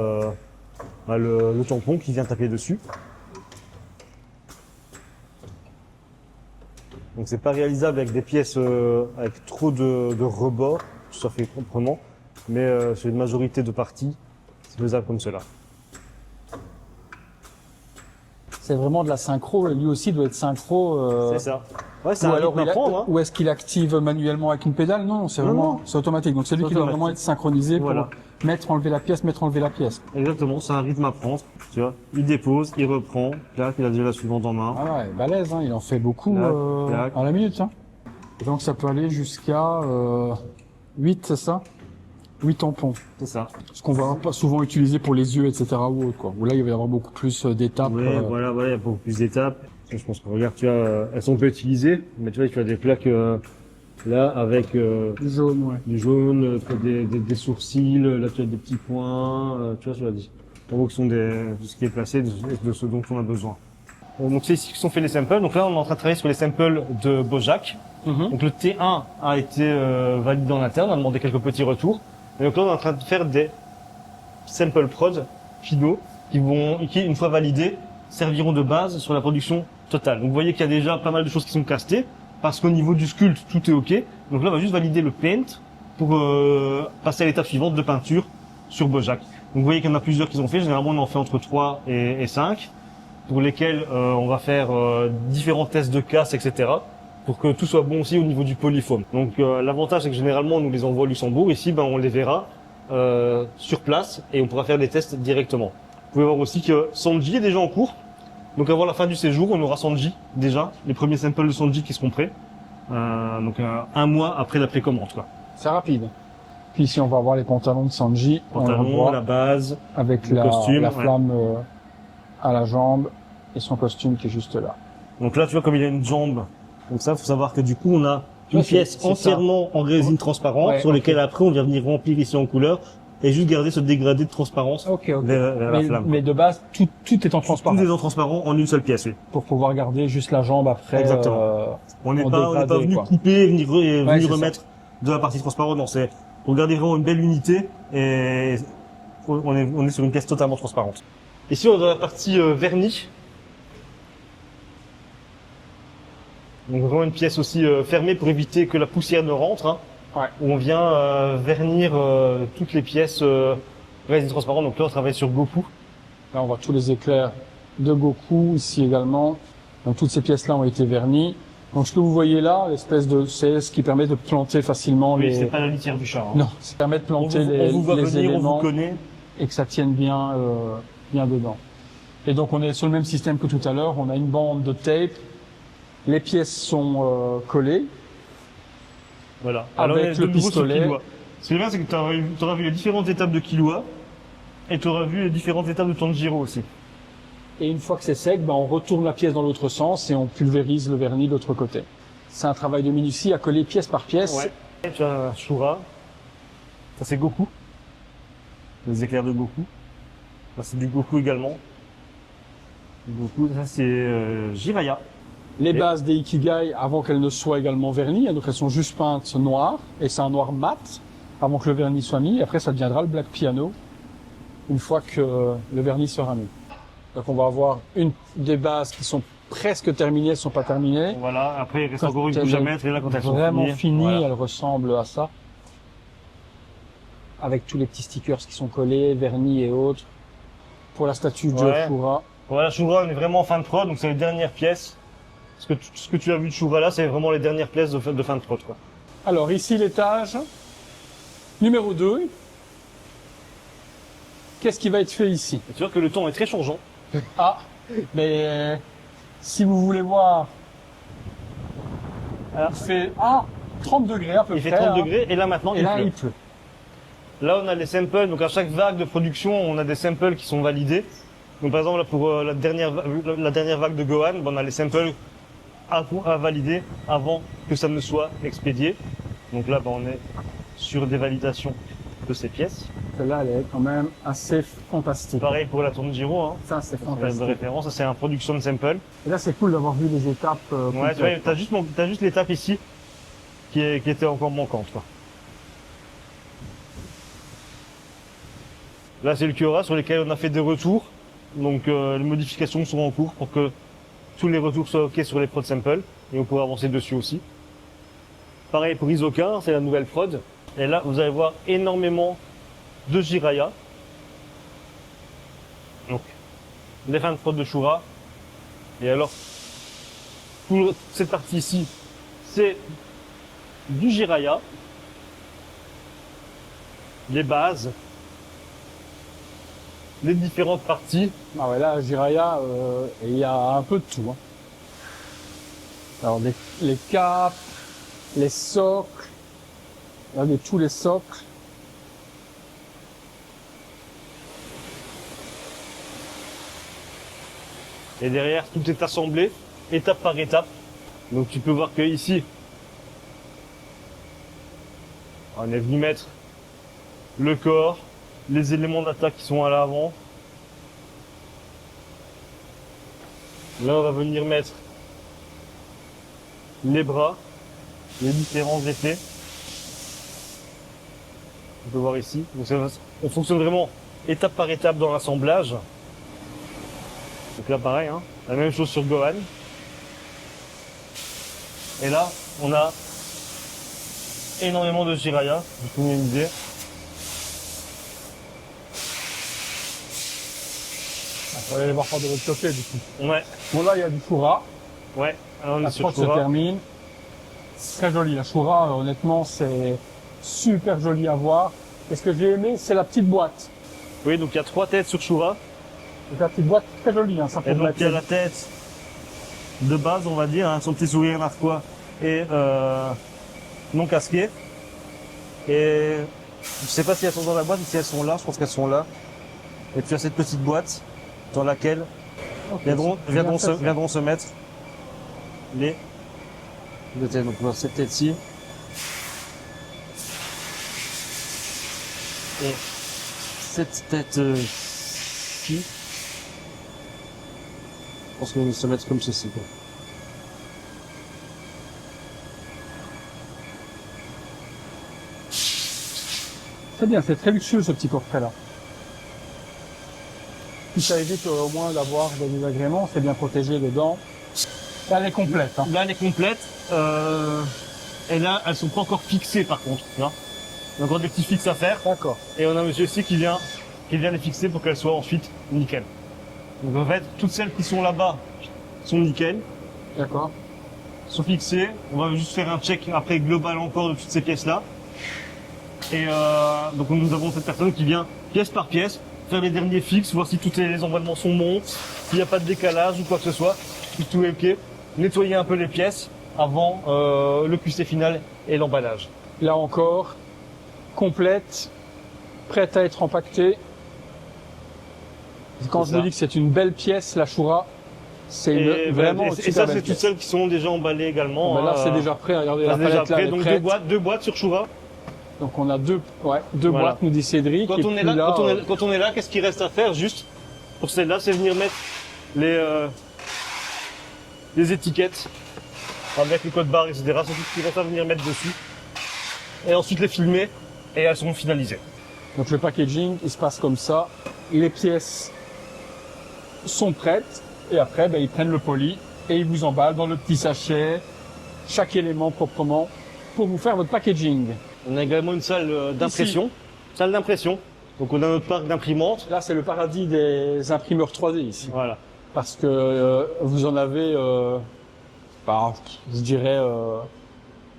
le tampon qui vient taper dessus. Donc c'est pas réalisable avec des pièces avec trop de rebords, ça fait proprement, mais sur une majorité de parties, c'est faisable comme cela. C'est vraiment de la synchro, lui aussi doit être synchro. C'est ça. Ouais, c'est un rythme à prendre. Hein. Ou est-ce qu'il active manuellement avec une pédale? Non, c'est vraiment, c'est automatique. Donc c'est lui qui doit vraiment être synchronisé pour mettre, enlever la pièce, mettre, enlever la pièce. Exactement, c'est un rythme à prendre. Tu vois, il dépose, il reprend, là, il a déjà la suivante en main. Ah ouais, balèze, hein, il en fait beaucoup à la minute. Hein. Et donc ça peut aller jusqu'à 8, c'est ça? 8 tampons. C'est ça. Ce qu'on va pas souvent utiliser pour les yeux, etc. ou autre, quoi. Où là, il va y avoir beaucoup plus d'étapes. Ouais, voilà, il y a beaucoup plus d'étapes. Je pense que regarde, tu vois, elles sont peu utilisées, mais tu vois, tu as des plaques là avec du jaune, ouais. Du jaune, des sourcils, là tu as des petits points, tu vois, en fonction de ce qui est placé, de ce dont on a besoin. Donc c'est ici que sont faits les samples. Donc là, on est en train de travailler sur les samples de Bojack. Donc le T1 a été validé en interne, on a demandé quelques petits retours. Et donc là, on est en train de faire des sample prod finaux qui, une fois validés, serviront de base sur la production totale. Donc vous voyez qu'il y a déjà pas mal de choses qui sont castées, parce qu'au niveau du sculpte, tout est OK. Donc là, on va juste valider le paint pour passer à l'étape suivante de peinture sur Bojack. Donc vous voyez qu'il y en a plusieurs qui ont fait. Généralement, on en fait entre 3 et 5, pour lesquels on va faire différents tests de casse, etc., pour que tout soit bon aussi au niveau du polyfoam. Donc l'avantage, c'est que généralement, on nous les envoie au Luxembourg. Ici, on les verra sur place et on pourra faire des tests directement. Vous pouvez voir aussi que Sanji est déjà en cours. Donc avant la fin du séjour, on aura Sanji déjà, les premiers samples de Sanji qui seront prêts. Donc un mois après la précommande, quoi. C'est rapide. Puis ici, on va avoir les pantalons de Sanji. Pantalon, la base, avec le costume, la flamme à la jambe et son costume qui est juste là. Donc là, tu vois, comme il a une jambe, donc ça, faut savoir que du coup, on a une pièce entièrement en résine transparente sur lesquelles après on vient venir remplir ici en couleur et juste garder ce dégradé de transparence vers la flamme. Mais de base, tout est en transparent. Tout est en transparent en une seule pièce, oui. Pour pouvoir garder juste la jambe après. Exactement. On n'est pas venu couper et venir remettre de la partie transparente. Non, c'est pour garder vraiment une belle unité et on est sur une pièce totalement transparente. Ici, on est dans la partie vernis. Donc vraiment une pièce aussi fermée pour éviter que la poussière ne rentre. Hein. Ouais. Où on vient vernir toutes les pièces résine transparente. Donc là, on travaille sur Goku. Là, on voit tous les éclairs de Goku ici également. Donc toutes ces pièces-là ont été vernies. Donc ce que vous voyez là, l'espèce de, c'est ce qui permet de planter facilement les. C'est pas la litière du chat. Hein. Non, ça permet de planter on vous voit les venir, éléments on vous connaît. Et que ça tienne bien dedans. Et donc on est sur le même système que tout à l'heure. On a une bande de tape. Les pièces sont collées. Voilà. Avec le pistolet. Ce qui est bien, c'est que tu auras vu les différentes étapes de Killua et tu auras vu les différentes étapes de Tanjiro aussi. Et une fois que c'est sec, on retourne la pièce dans l'autre sens et on pulvérise le vernis de l'autre côté. C'est un travail de minutie à coller pièce par pièce. Ouais. Et tu as Shura. Ça c'est Goku. Les éclairs de Goku. Là c'est du Goku également. Goku, ça c'est Jiraiya. Les bases des Ikigai, avant qu'elles ne soient également vernies, donc elles sont juste peintes noires, et c'est un noir mat, avant que le vernis soit mis, et après ça deviendra le Black Piano, une fois que le vernis sera mis. Donc on va avoir une des bases qui sont presque terminées, elles sont pas terminées. Voilà, après il reste encore une couche à mettre, et là quand elles sont vraiment finies, voilà. Elles ressemblent à ça. Avec tous les petits stickers qui sont collés, vernis et autres. Pour la statue de Shura. Voilà, Shura, on est vraiment en fin de prod, donc c'est les dernières pièces. Ce que tu as vu de Shura là, c'est vraiment les dernières pièces de fin de prod, quoi. Alors ici l'étage numéro 2, qu'est-ce qui va être fait ici? Et tu vois que le temps est très changeant. Ah, mais si vous voulez voir, alors, il fait 30 degrés à peu Il près. fait 30 hein. degrés et là maintenant Et il là, pleut. il pleut. Là on a les samples, donc à chaque vague de production on a des samples qui sont validés. Donc par exemple là, pour la dernière vague de Gohan, on a les samples à valider avant que ça ne soit expédié. Donc là on est sur des validations de ces pièces. Celle-là, elle est quand même assez fantastique. Pareil pour la tourne Giro, hein. Ça, c'est De fantastique. référence, ça c'est un production de sample. Et là, c'est cool d'avoir vu les étapes. Ouais, tu vois, t'as juste l'étape ici qui était encore manquante, quoi. Là, c'est le Kiora sur lesquels on a fait des retours. Donc, les modifications sont en cours pour que tous les retours soient OK sur les prod samples. Et on pourra avancer dessus aussi. Pareil pour Isoka, c'est la nouvelle prod. Et là, vous allez voir énormément de Jiraiya. Donc, les fins de prod de Shura. Et alors, pour cette partie ici, c'est du Jiraiya. Les bases. Les différentes parties. Ah ouais, là, Jiraiya, il y a un peu de tout. Hein. Alors, les capes, les socles. Regardez tous les socles. Et derrière, tout est assemblé, étape par étape. Donc tu peux voir que ici, on est venu mettre le corps, les éléments d'attaque qui sont à l'avant. Là, on va venir mettre les bras, les différents effets. On peut voir ici. Donc on fonctionne vraiment étape par étape dans l'assemblage. Donc là, pareil, hein, la même chose sur Gohan. Et là, on a énormément de Jiraiya, pour vous donner une idée. On va aller voir par de l'autre côté, du coup. Ouais, Bon, là, il y a du Shura. ouais. Alors on La est sur prod se Shura. termine. C'est très joli. La Shura, honnêtement, c'est super joli à voir. Et ce que j'ai aimé, c'est la petite boîte. Oui, donc il y a 3 têtes sur Shura. Donc, la petite boîte, très jolie. Hein, ça peut Et donc mettre- il y a la tête de base, on va dire, hein, son petit sourire narquois et non casqué. Et je sais pas si elles sont dans la boîte ou si elles sont là, je pense qu'elles sont là. Et puis il y a cette petite boîte dans laquelle Ok, viendront, c'est bien viendront, fait, se, ça. viendront se mettre les deux têtes. Donc on a cette tête-ci. Et cette tête-ci. Je pense qu'on va se mettre comme ceci, quoi. C'est bien, c'est très luxueux ce petit portrait-là. Puis ça évite au moins d'avoir des désagréments, c'est bien protégé dedans. Là, elle est complète. Hein. Là, elle est complète. Et là, elles sont pas encore fixées, par contre. Là. Il y a encore des petits fixes à faire. D'accord. Et on a un monsieur ici qui vient les fixer pour qu'elles soient ensuite nickel. Donc en fait, toutes celles qui sont là-bas sont nickel, D'accord. sont fixées. On va juste faire un check après global encore de toutes ces pièces-là. Et donc nous avons cette personne qui vient pièce par pièce faire les derniers fixes, voir si tous les emballements sont bons, s'il n'y a pas de décalage ou quoi que ce soit, si tout est ok. Nettoyer un peu les pièces avant le QC final et l'emballage. Là encore, complète, prête à être empaquetée. Quand C'est je me ça. dis que c'est une belle pièce, la Shura, c'est Et, vraiment et une ça, super c'est belle toutes pièce. celles qui sont déjà emballées également. Ben là, hein. c'est déjà prêt. Regardez, Ça, la c'est déjà palette là, prêt. elle est Donc prête. deux boîtes sur Shura. Donc on a deux Voilà. boîtes, nous dit Cédric. Quand et on est puis là, là, quand on est là, qu'est-ce qu'il reste à faire juste pour celle-là, c'est venir mettre les étiquettes avec le code barre, etc. C'est tout ce qu'il reste à venir mettre dessus. Et ensuite les filmer et elles seront finalisées. Donc le packaging, il se passe comme ça. Les pièces sont prêtes et après, ben, ils prennent le poli et ils vous emballent dans le petit sachet, chaque élément proprement, pour vous faire votre packaging. On a également une salle d'impression. Salle d'impression. Donc on a notre parc d'imprimantes. Là, c'est le paradis des imprimeurs 3D ici. Voilà. Parce que vous en avez, je dirais, une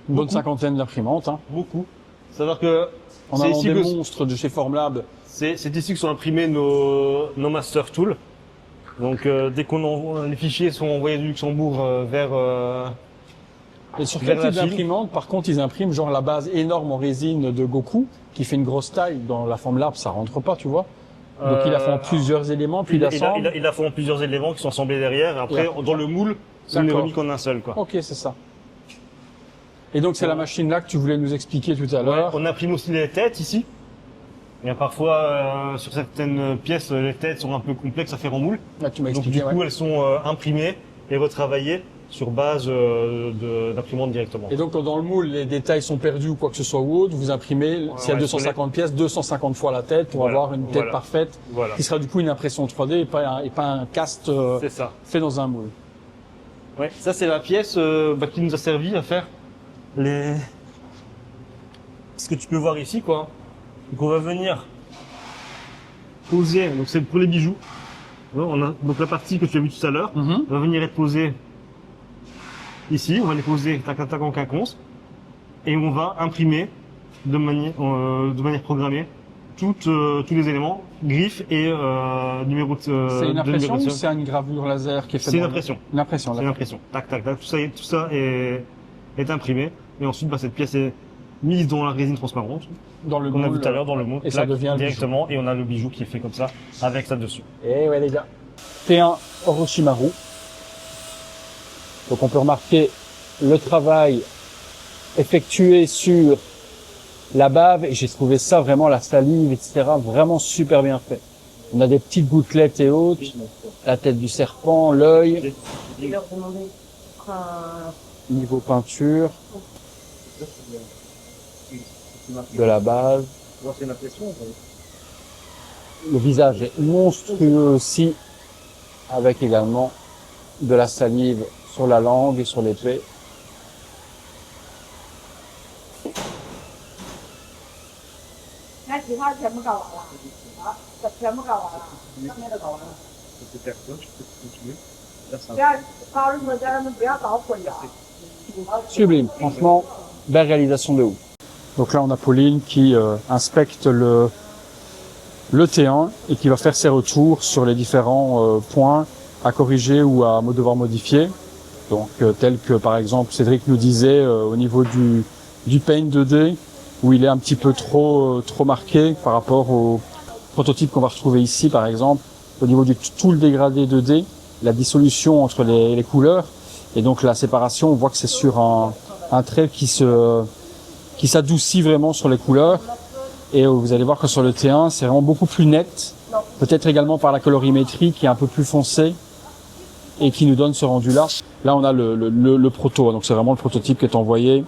bonne Beaucoup. cinquantaine d'imprimantes. Hein. Beaucoup. Savoir que En c'est allant ici des que monstres de chez Formlab C'est ici que sont imprimés nos master tools. Donc dès les fichiers sont envoyés du Luxembourg vers Et sur quel vers la type Chine. d'imprimante, par contre, ils impriment genre la base énorme en résine de Goku, qui fait une grosse taille dans la forme de l'arbre, ça rentre pas, tu vois. Donc ils la font en plusieurs éléments, puis ils la assemblent. Il la font en plusieurs éléments qui sont assemblés derrière. Et après, Ouais. dans le moule, on n'est D'accord. remis qu'en un seul, quoi. Ok, c'est ça. Et donc c'est la machine là que tu voulais nous expliquer tout à l'heure. On imprime aussi les têtes ici. Il y a parfois, sur certaines pièces, les têtes sont un peu complexes à faire en moule. Là, tu m'as Donc expliqué. du coup, Ouais. elles sont imprimées et retravaillées sur base d'imprimante directement. Et donc quand dans le moule, les détails sont perdus ou quoi que ce soit ou autre, vous imprimez, s'il y a ouais, 250 pièces, 250 fois la tête pour Voilà, avoir une tête voilà. parfaite, Voilà. qui sera du coup une impression 3D et pas un cast C'est ça. fait dans un moule. Ouais. Ça, c'est la pièce qui nous a servi à faire ce que tu peux voir ici, quoi. Donc on va venir poser. Donc c'est pour les bijoux. On a donc la partie que tu as vue tout à l'heure. Mhm. On va venir être posée ici. On va les poser tac tac tac en quinconce et on va imprimer de manière programmée tous les éléments, griffes et numéro de C'est une impression ou numération. c'est une gravure laser qui est faite C'est une dans- impression. Une impression, C'est d'accord. l'impression. Tac, tac, tac. Tout ça est imprimé. Et ensuite, cette pièce est mise dans la résine transparente Dans le qu'on a moule. vu tout à l'heure dans le moule. Et ça Clac, devient le directement. Et on a le bijou qui est fait comme ça, avec ça dessus. Et ouais les gars. T1 Orochimaru. Donc on peut remarquer le travail effectué sur la bave et j'ai trouvé ça vraiment, la salive, etc. vraiment super bien fait. On a des petites gouttelettes et autres, la tête du serpent, l'œil, niveau peinture, de la base. Le visage est monstrueux aussi, avec également de la salive sur la langue et sur l'épée. Sublime, franchement, belle réalisation de ouf. Donc là, on a Pauline qui inspecte le T1 et qui va faire ses retours sur les différents points à corriger ou à devoir modifier. Donc tel que par exemple Cédric nous disait au niveau du paint 2D où il est un petit peu trop marqué par rapport au prototype qu'on va retrouver ici par exemple au niveau du tout le dégradé 2D, la dissolution entre les couleurs et donc la séparation, on voit que c'est sur un trait qui s'adoucit vraiment sur les couleurs. Et vous allez voir que sur le T1, c'est vraiment beaucoup plus net. Peut-être également par la colorimétrie qui est un peu plus foncée et qui nous donne ce rendu-là. Là, on a le proto, donc c'est vraiment le prototype qui est envoyé.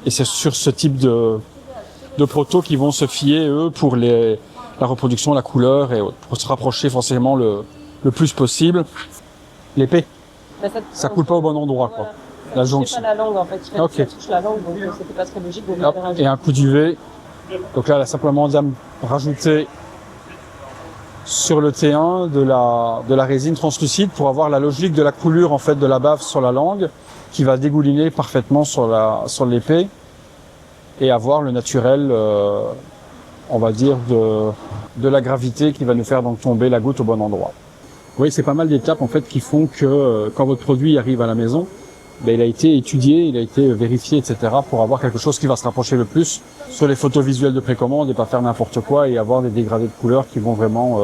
Et c'est sur ce type de proto qu'ils vont se fier, eux, pour la reproduction, la couleur et pour se rapprocher forcément le plus possible. L'épée, ça coule pas au bon endroit, quoi. La jonction. C'est pas la langue en fait, il fallait Ok. que ça touche la langue, donc c'était pas très logique. Donc Hop, et un coup d'UV. Donc là, elle a simplement rajouté sur le T1 de la résine translucide pour avoir la logique de la coulure en fait de la bave sur la langue qui va dégouliner parfaitement sur l'épée et avoir le naturel, on va dire, de la gravité qui va nous faire donc tomber la goutte au bon endroit. Oui, c'est pas mal d'étapes en fait qui font que quand votre produit arrive à la maison, il a été étudié, il a été vérifié, etc. pour avoir quelque chose qui va se rapprocher le plus sur les photos visuelles de précommande et pas faire n'importe quoi et avoir des dégradés de couleurs qui vont vraiment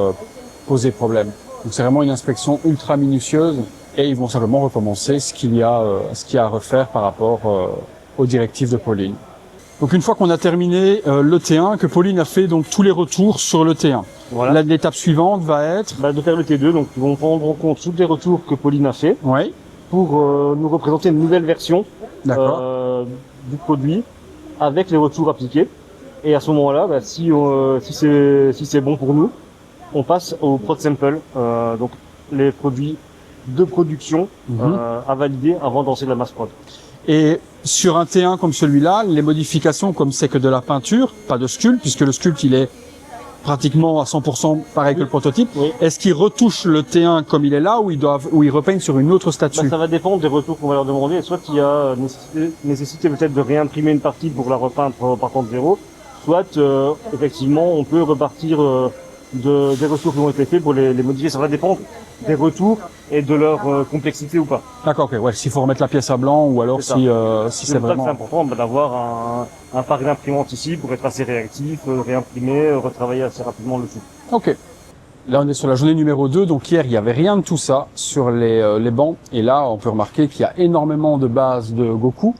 poser problème. Donc c'est vraiment une inspection ultra minutieuse et ils vont simplement recommencer ce qu'il y a à refaire par rapport aux directives de Pauline. Donc une fois qu'on a terminé le T1, que Pauline a fait donc tous les retours sur le T1. Voilà. L'étape suivante va être... De faire le T2, donc ils vont prendre en compte tous les retours que Pauline a fait Oui, pour nous représenter une nouvelle version d'accord. du produit avec les retours appliqués. Et à ce moment-là, si c'est bon pour nous, on passe au prod sample, donc les produits de production à valider avant de lancer de la mass prod. Et sur un T1 comme celui-là, les modifications, comme c'est que de la peinture, pas de sculpte, puisque le sculpte, il est pratiquement à 100% pareil que le prototype. Oui. Est-ce qu'ils retouchent le T1 comme il est là, ou ils repeignent sur une autre statue? Ça va dépendre des retours qu'on va leur demander. Soit il y a nécessité peut-être de réimprimer une partie pour la repeindre en partant de zéro, soit effectivement on peut repartir des retours qui ont été faits pour les modifier. Ça va dépendre des retours et de leur complexité ou pas. D'accord, ok. Ouais, s'il faut remettre la pièce à blanc ou alors C'est si C'est c'est pour ça que vraiment... c'est important d'avoir un parc d'imprimantes ici pour être assez réactif, réimprimer, retravailler assez rapidement le tout. Ok. Là, on est sur la journée numéro 2. Donc hier, il n'y avait rien de tout ça sur les bancs. Et là, on peut remarquer qu'il y a énormément de bases de Goku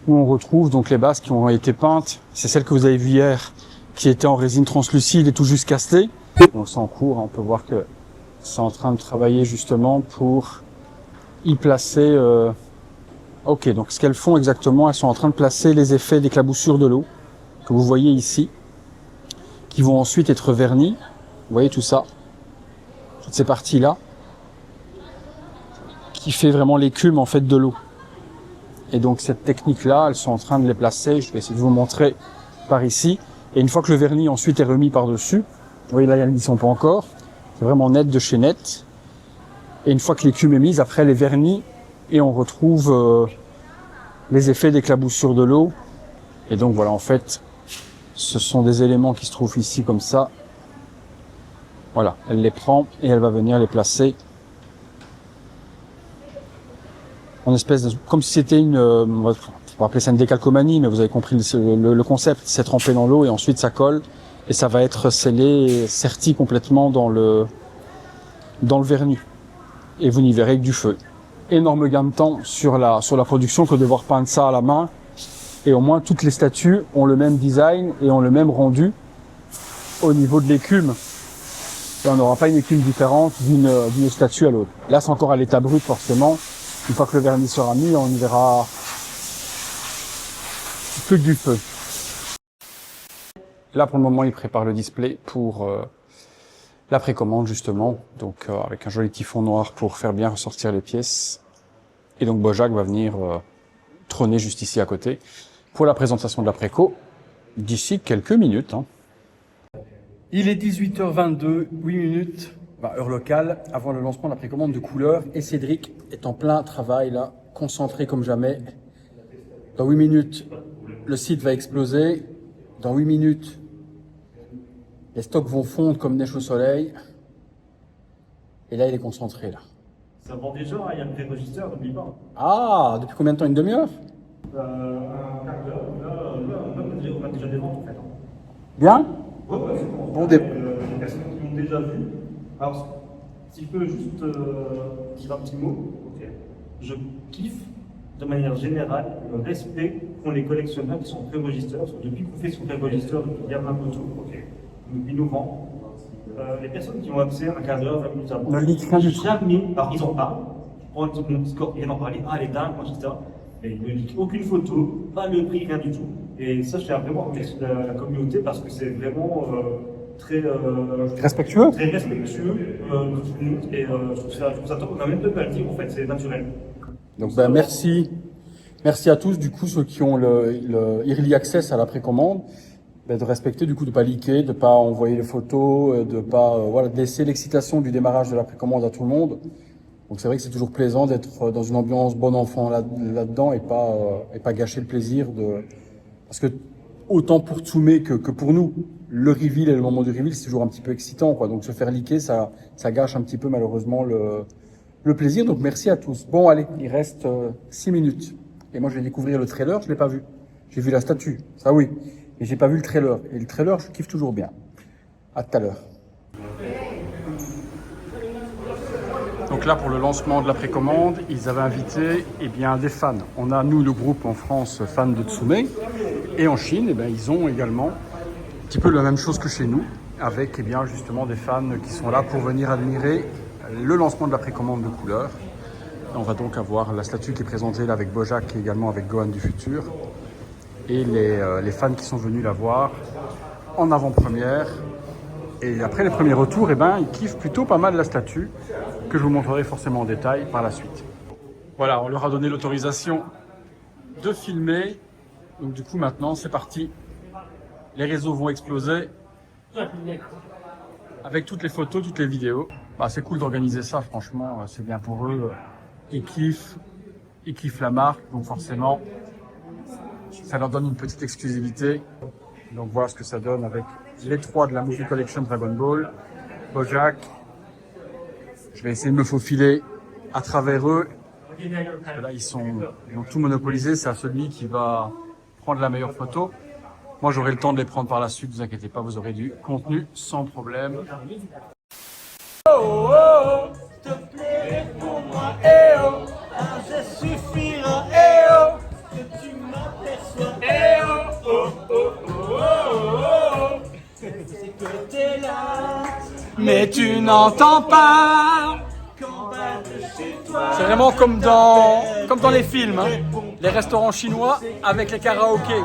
où on retrouve donc les bases qui ont été peintes. C'est celle que vous avez vue hier qui était en résine translucide et tout juste castée. Donc c'est en cours. On peut voir que c'est en train de travailler justement pour y placer... Ok, donc ce qu'elles font exactement, elles sont en train de placer les effets d'éclaboussure de l'eau que vous voyez ici, qui vont ensuite être vernis. Vous voyez tout ça, toutes ces parties-là, qui fait vraiment l'écume en fait de l'eau. Et donc cette technique-là, elles sont en train de les placer. Je vais essayer de vous montrer par ici. Et une fois que le vernis ensuite est remis par-dessus, vous voyez là, ils n'y sont pas encore. C'est vraiment net de chez net. Et une fois que l'écume est mise, après elle est vernie et on retrouve les effets d'éclaboussure de l'eau. Et donc voilà, en fait, ce sont des éléments qui se trouvent ici comme ça. Voilà, elle les prend et elle va venir les placer en espèce de, comme si c'était une, on va appeler ça une décalcomanie, mais vous avez compris le concept, c'est trempé dans l'eau et ensuite ça colle et ça va être scellé, serti complètement dans le vernis. Et vous n'y verrez que du feu. Énorme gain de temps sur la production que de devoir peindre ça à la main. Et au moins toutes les statues ont le même design et ont le même rendu au niveau de l'écume. Et on n'aura pas une écume différente d'une statue à l'autre. Là, c'est encore à l'état brut, forcément. Une fois que le vernis sera mis, on y verra plus que du feu. Là, pour le moment, il prépare le display pour la précommande, justement. Donc, avec un joli petit fond noir pour faire bien ressortir les pièces. Et donc, Bojack va venir trôner juste ici à côté pour la présentation de la préco d'ici quelques minutes. Il est 18h22, 8 minutes, heure locale, avant le lancement de la précommande de couleurs. Et Cédric est en plein travail, là, concentré comme jamais. Dans 8 minutes, le site va exploser. Dans 8 minutes, les stocks vont fondre comme neige au soleil. Et là, il est concentré, là. Ça vend déjà, il y a le pré-registeur, n'oublie pas. Ah, depuis combien de temps? Une demi-heure? Un quart d'heure, là, on a déjà des ventes en fait. Bien? Ouais, c'est bon. Bon, Les personnes qui l'ont déjà vu. Alors, si je peux juste dire un petit mot, je kiffe de manière générale le respect qu'ont les collectionneurs qui sont pré-registres. Depuis qu'on fait son pré-registre, depuis il y a un peu tout, depuis novembre, les personnes qui ont accès à un quart d'heure, 20 minutes avant, Ne lit rien du tout. jamais, alors ils en parlent, on prend mon Discord, ils en parlent, ah elle est dingue, etc. Mais ils ne lisent aucune photo, pas le prix, rien du tout. Et ça, je tiens vraiment à remercier la communauté parce que c'est vraiment très Respectueux? très respectueux de nous. Et je trouve ça top, on n'a même pas à le dire, en fait, c'est naturel. Donc merci. Merci à tous, du coup, ceux qui ont le early access à la précommande, de respecter, du coup, de pas liker, de pas envoyer les photos, de pas, voilà, de laisser l'excitation du démarrage de la précommande à tout le monde. Donc c'est vrai que c'est toujours plaisant d'être dans une ambiance bon enfant là-dedans et pas gâcher le plaisir de, parce que autant pour Tsume que pour nous, le reveal et le moment du reveal, c'est toujours un petit peu excitant, quoi. Donc se faire liker, ça gâche un petit peu malheureusement le plaisir. Donc merci à tous. Bon, allez, il reste 6 minutes. Et moi, je vais découvrir le trailer, je l'ai pas vu. J'ai vu la statue, ça oui. Mais j'ai pas vu le trailer. Et le trailer, je kiffe toujours bien. À tout à l'heure. Donc là, pour le lancement de la précommande, ils avaient invité des fans. On a, nous, le groupe en France, fans de Tsume. Et en Chine, ils ont également un petit peu la même chose que chez nous, avec justement des fans qui sont là pour venir admirer le lancement de la précommande de couleurs. On va donc avoir la statue qui est présentée là avec Bojack et également avec Gohan du futur. Et les fans qui sont venus la voir en avant-première. Et après les premiers retours, ils kiffent plutôt pas mal la statue, que je vous montrerai forcément en détail par la suite. Voilà, on leur a donné l'autorisation de filmer. Donc du coup maintenant c'est parti. Les réseaux vont exploser avec toutes les photos, toutes les vidéos. C'est cool d'organiser ça, franchement, c'est bien pour eux. Ils kiffent la marque, donc forcément ça leur donne une petite exclusivité. Donc voilà ce que ça donne avec les 3 de la Movie Collection Dragon Ball, Bojack. Je vais essayer de me faufiler à travers eux. Là, ils ont tout monopolisé. C'est à celui qui va prendre la meilleure photo. Moi, j'aurai le temps de les prendre par la suite. Ne vous inquiétez pas, vous aurez du contenu sans problème. Oh, oh, te plairait pour moi, eh oh, ça suffira, eh oh, que tu m'aperçois, eh oh, oh, oh, oh, oh, oh, c'est que t'es là, mais tu n'entends pas, qu'en bas de chez toi, C'est vraiment comme dans les films, hein. Les restaurants chinois avec les karaokés.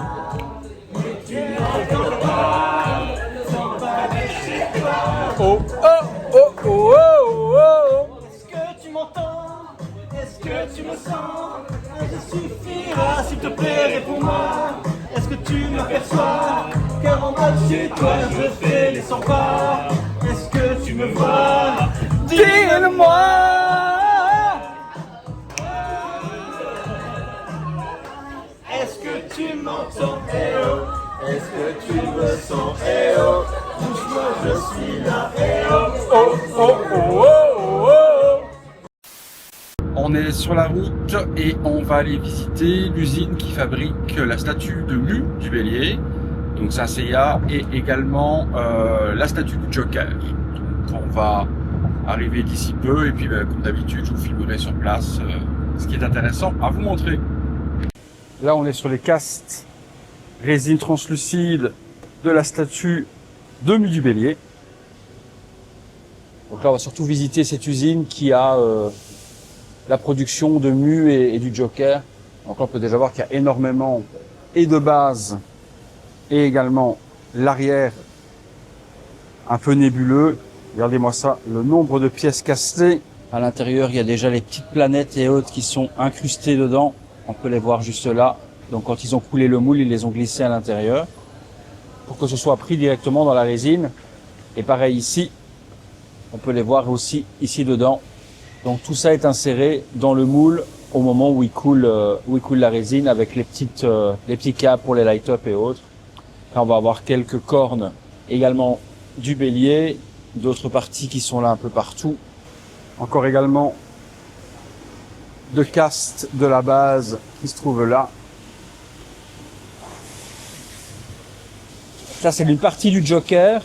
Oh, oh, oh, oh, oh, oh. est-ce que tu m'entends, est-ce que tu me sens, ça suffira, s'il te plaît, réponds-moi, est-ce que tu m'aperçois, car en bas de chez toi, je fais les 100 pas, est-ce que tu me vois, Dis-le-moi. est-ce que tu m'entends, eh oh, est-ce que tu me sens, eh oh, touche-moi, je suis là, eh oh, Oh, oh, oh, oh, oh. On est sur la route et on va aller visiter l'usine qui fabrique la statue de Mu du bélier, donc ça Seiya, et également la statue du Joker. Donc on va arriver d'ici peu et puis comme d'habitude je vous filmerai sur place ce qui est intéressant à vous montrer. Là on est sur les castes résine translucide de la statue de Mu du bélier. Donc là on va surtout visiter cette usine qui a la production de Mu et du Joker. Donc là on peut déjà voir qu'il y a énormément et de base et également l'arrière un peu nébuleux. Regardez-moi ça, le nombre de pièces castées. À l'intérieur, il y a déjà les petites planètes et autres qui sont incrustées dedans. On peut les voir juste là. Donc quand ils ont coulé le moule, ils les ont glissés à l'intérieur pour que ce soit pris directement dans la résine. Et pareil ici, on peut les voir aussi ici dedans. Donc tout ça est inséré dans le moule au moment où il coule la résine avec les petits câbles pour les light-up et autres. Là, on va avoir quelques cornes également du bélier, d'autres parties qui sont là un peu partout. Encore également de castes de la base qui se trouvent là. Ça, c'est une partie du Joker.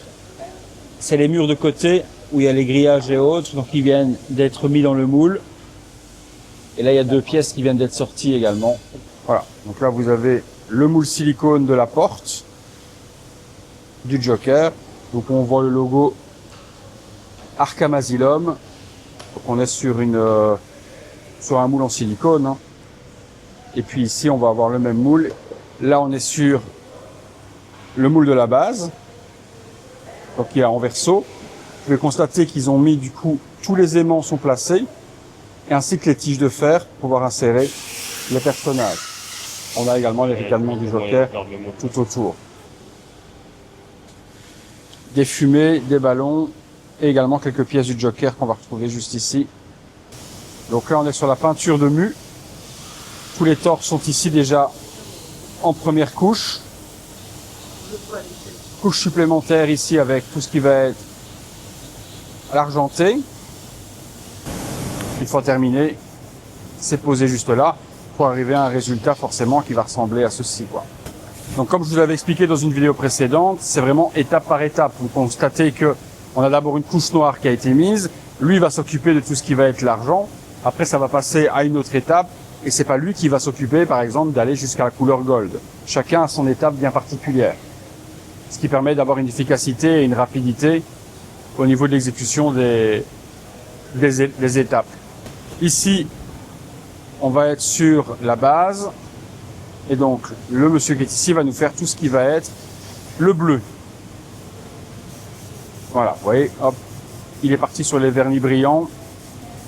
C'est les murs de côté où il y a les grillages et autres, donc ils viennent d'être mis dans le moule. Et là, il y a 2 pièces qui viennent d'être sorties également. Voilà. Donc là, vous avez le moule silicone de la porte du Joker. Donc on voit le logo Arkham Asylum. Donc on est sur un moule en silicone, hein. Et puis ici, on va avoir le même moule. Là, on est sur le moule de la base. Donc il est en verso. Vous pouvez constater qu'ils ont mis du coup, tous les aimants sont placés, ainsi que les tiges de fer pour pouvoir insérer les personnages. On a également les ricanements du Joker tout autour. Des fumées, des ballons, et également quelques pièces du Joker qu'on va retrouver juste ici. Donc là, on est sur la peinture de Mu. Tous les torses sont ici déjà en première couche. Couche supplémentaire ici avec tout ce qui va être l'argenté. Une fois terminé, c'est posé juste là pour arriver à un résultat forcément qui va ressembler à ceci, quoi. Donc comme je vous l'avais expliqué dans une vidéo précédente, c'est vraiment étape par étape. Vous constatez que on a d'abord une couche noire qui a été mise. Lui va s'occuper de tout ce qui va être l'argent. Après, ça va passer à une autre étape. Et c'est pas lui qui va s'occuper, par exemple, d'aller jusqu'à la couleur gold. Chacun a son étape bien particulière. Ce qui permet d'avoir une efficacité et une rapidité au niveau de l'exécution des étapes. Ici, on va être sur la base. Et donc, le monsieur qui est ici va nous faire tout ce qui va être le bleu. Voilà, vous voyez, hop, il est parti sur les vernis brillants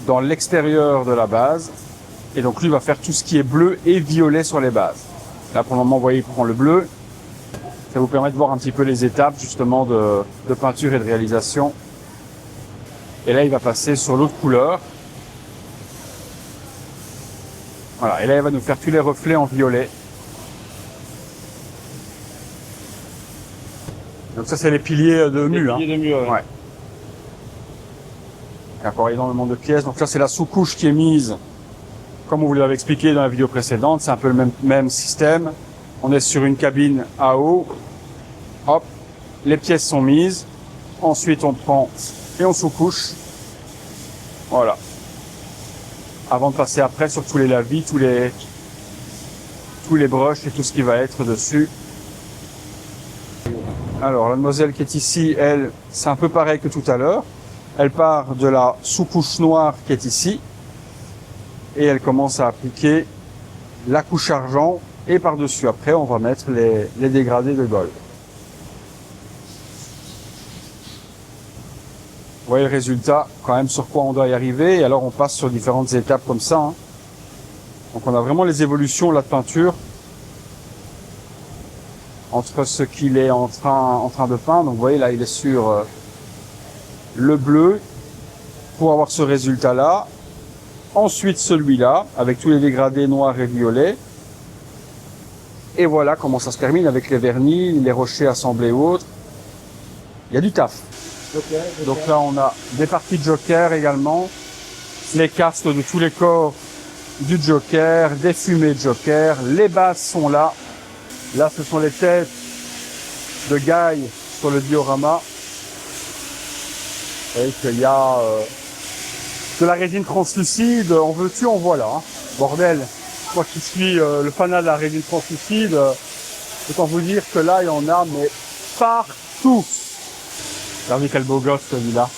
dans l'extérieur de la base. Et donc, lui va faire tout ce qui est bleu et violet sur les bases. Là, pour le moment, vous voyez, il prend le bleu. Ça vous permet de voir un petit peu les étapes, justement, de peinture et de réalisation. Et là, il va passer sur l'autre couleur. Voilà, et là, il va nous faire tous les reflets en violet. Donc ça, c'est les piliers de mue. Hein. Piliers de mue, ouais. Ouais. Il y a encore énormément de pièces. Donc là, c'est la sous-couche qui est mise, comme on vous l'avait expliqué dans la vidéo précédente. C'est un peu le même système. On est sur une cabine à eau. Hop, les pièces sont mises. Ensuite, on prend et on sous-couche. Voilà. Avant de passer après sur tous les lavis, tous les brushes et tout ce qui va être dessus. Alors, la demoiselle qui est ici, elle, c'est un peu pareil que tout à l'heure. Elle part de la sous-couche noire qui est ici. Et elle commence à appliquer la couche argent. Et par-dessus, après, on va mettre les dégradés de gold. Vous voyez le résultat, quand même, sur quoi on doit y arriver. Et alors, on passe sur différentes étapes comme ça. Hein. Donc, on a vraiment les évolutions là de peinture entre ce qu'il est en train de peindre. Donc, vous voyez, là, il est sur le bleu pour avoir ce résultat-là. Ensuite, celui-là, avec tous les dégradés noirs et violets. Et voilà comment ça se termine avec les vernis, les rochers assemblés ou autres. Il y a du taf. Donc là, on a des parties de Joker également, les casques de tous les corps du Joker, des fumées de Joker, les bases sont là. Là, ce sont les têtes de Guy sur le diorama. Vous voyez qu'il y a de la résine translucide, en veux-tu, en voilà. Hein. Bordel, moi qui suis le fanat de la résine translucide, autant vous dire que là, il y en a, mais partout. Regardez quel beau gosse celui-là.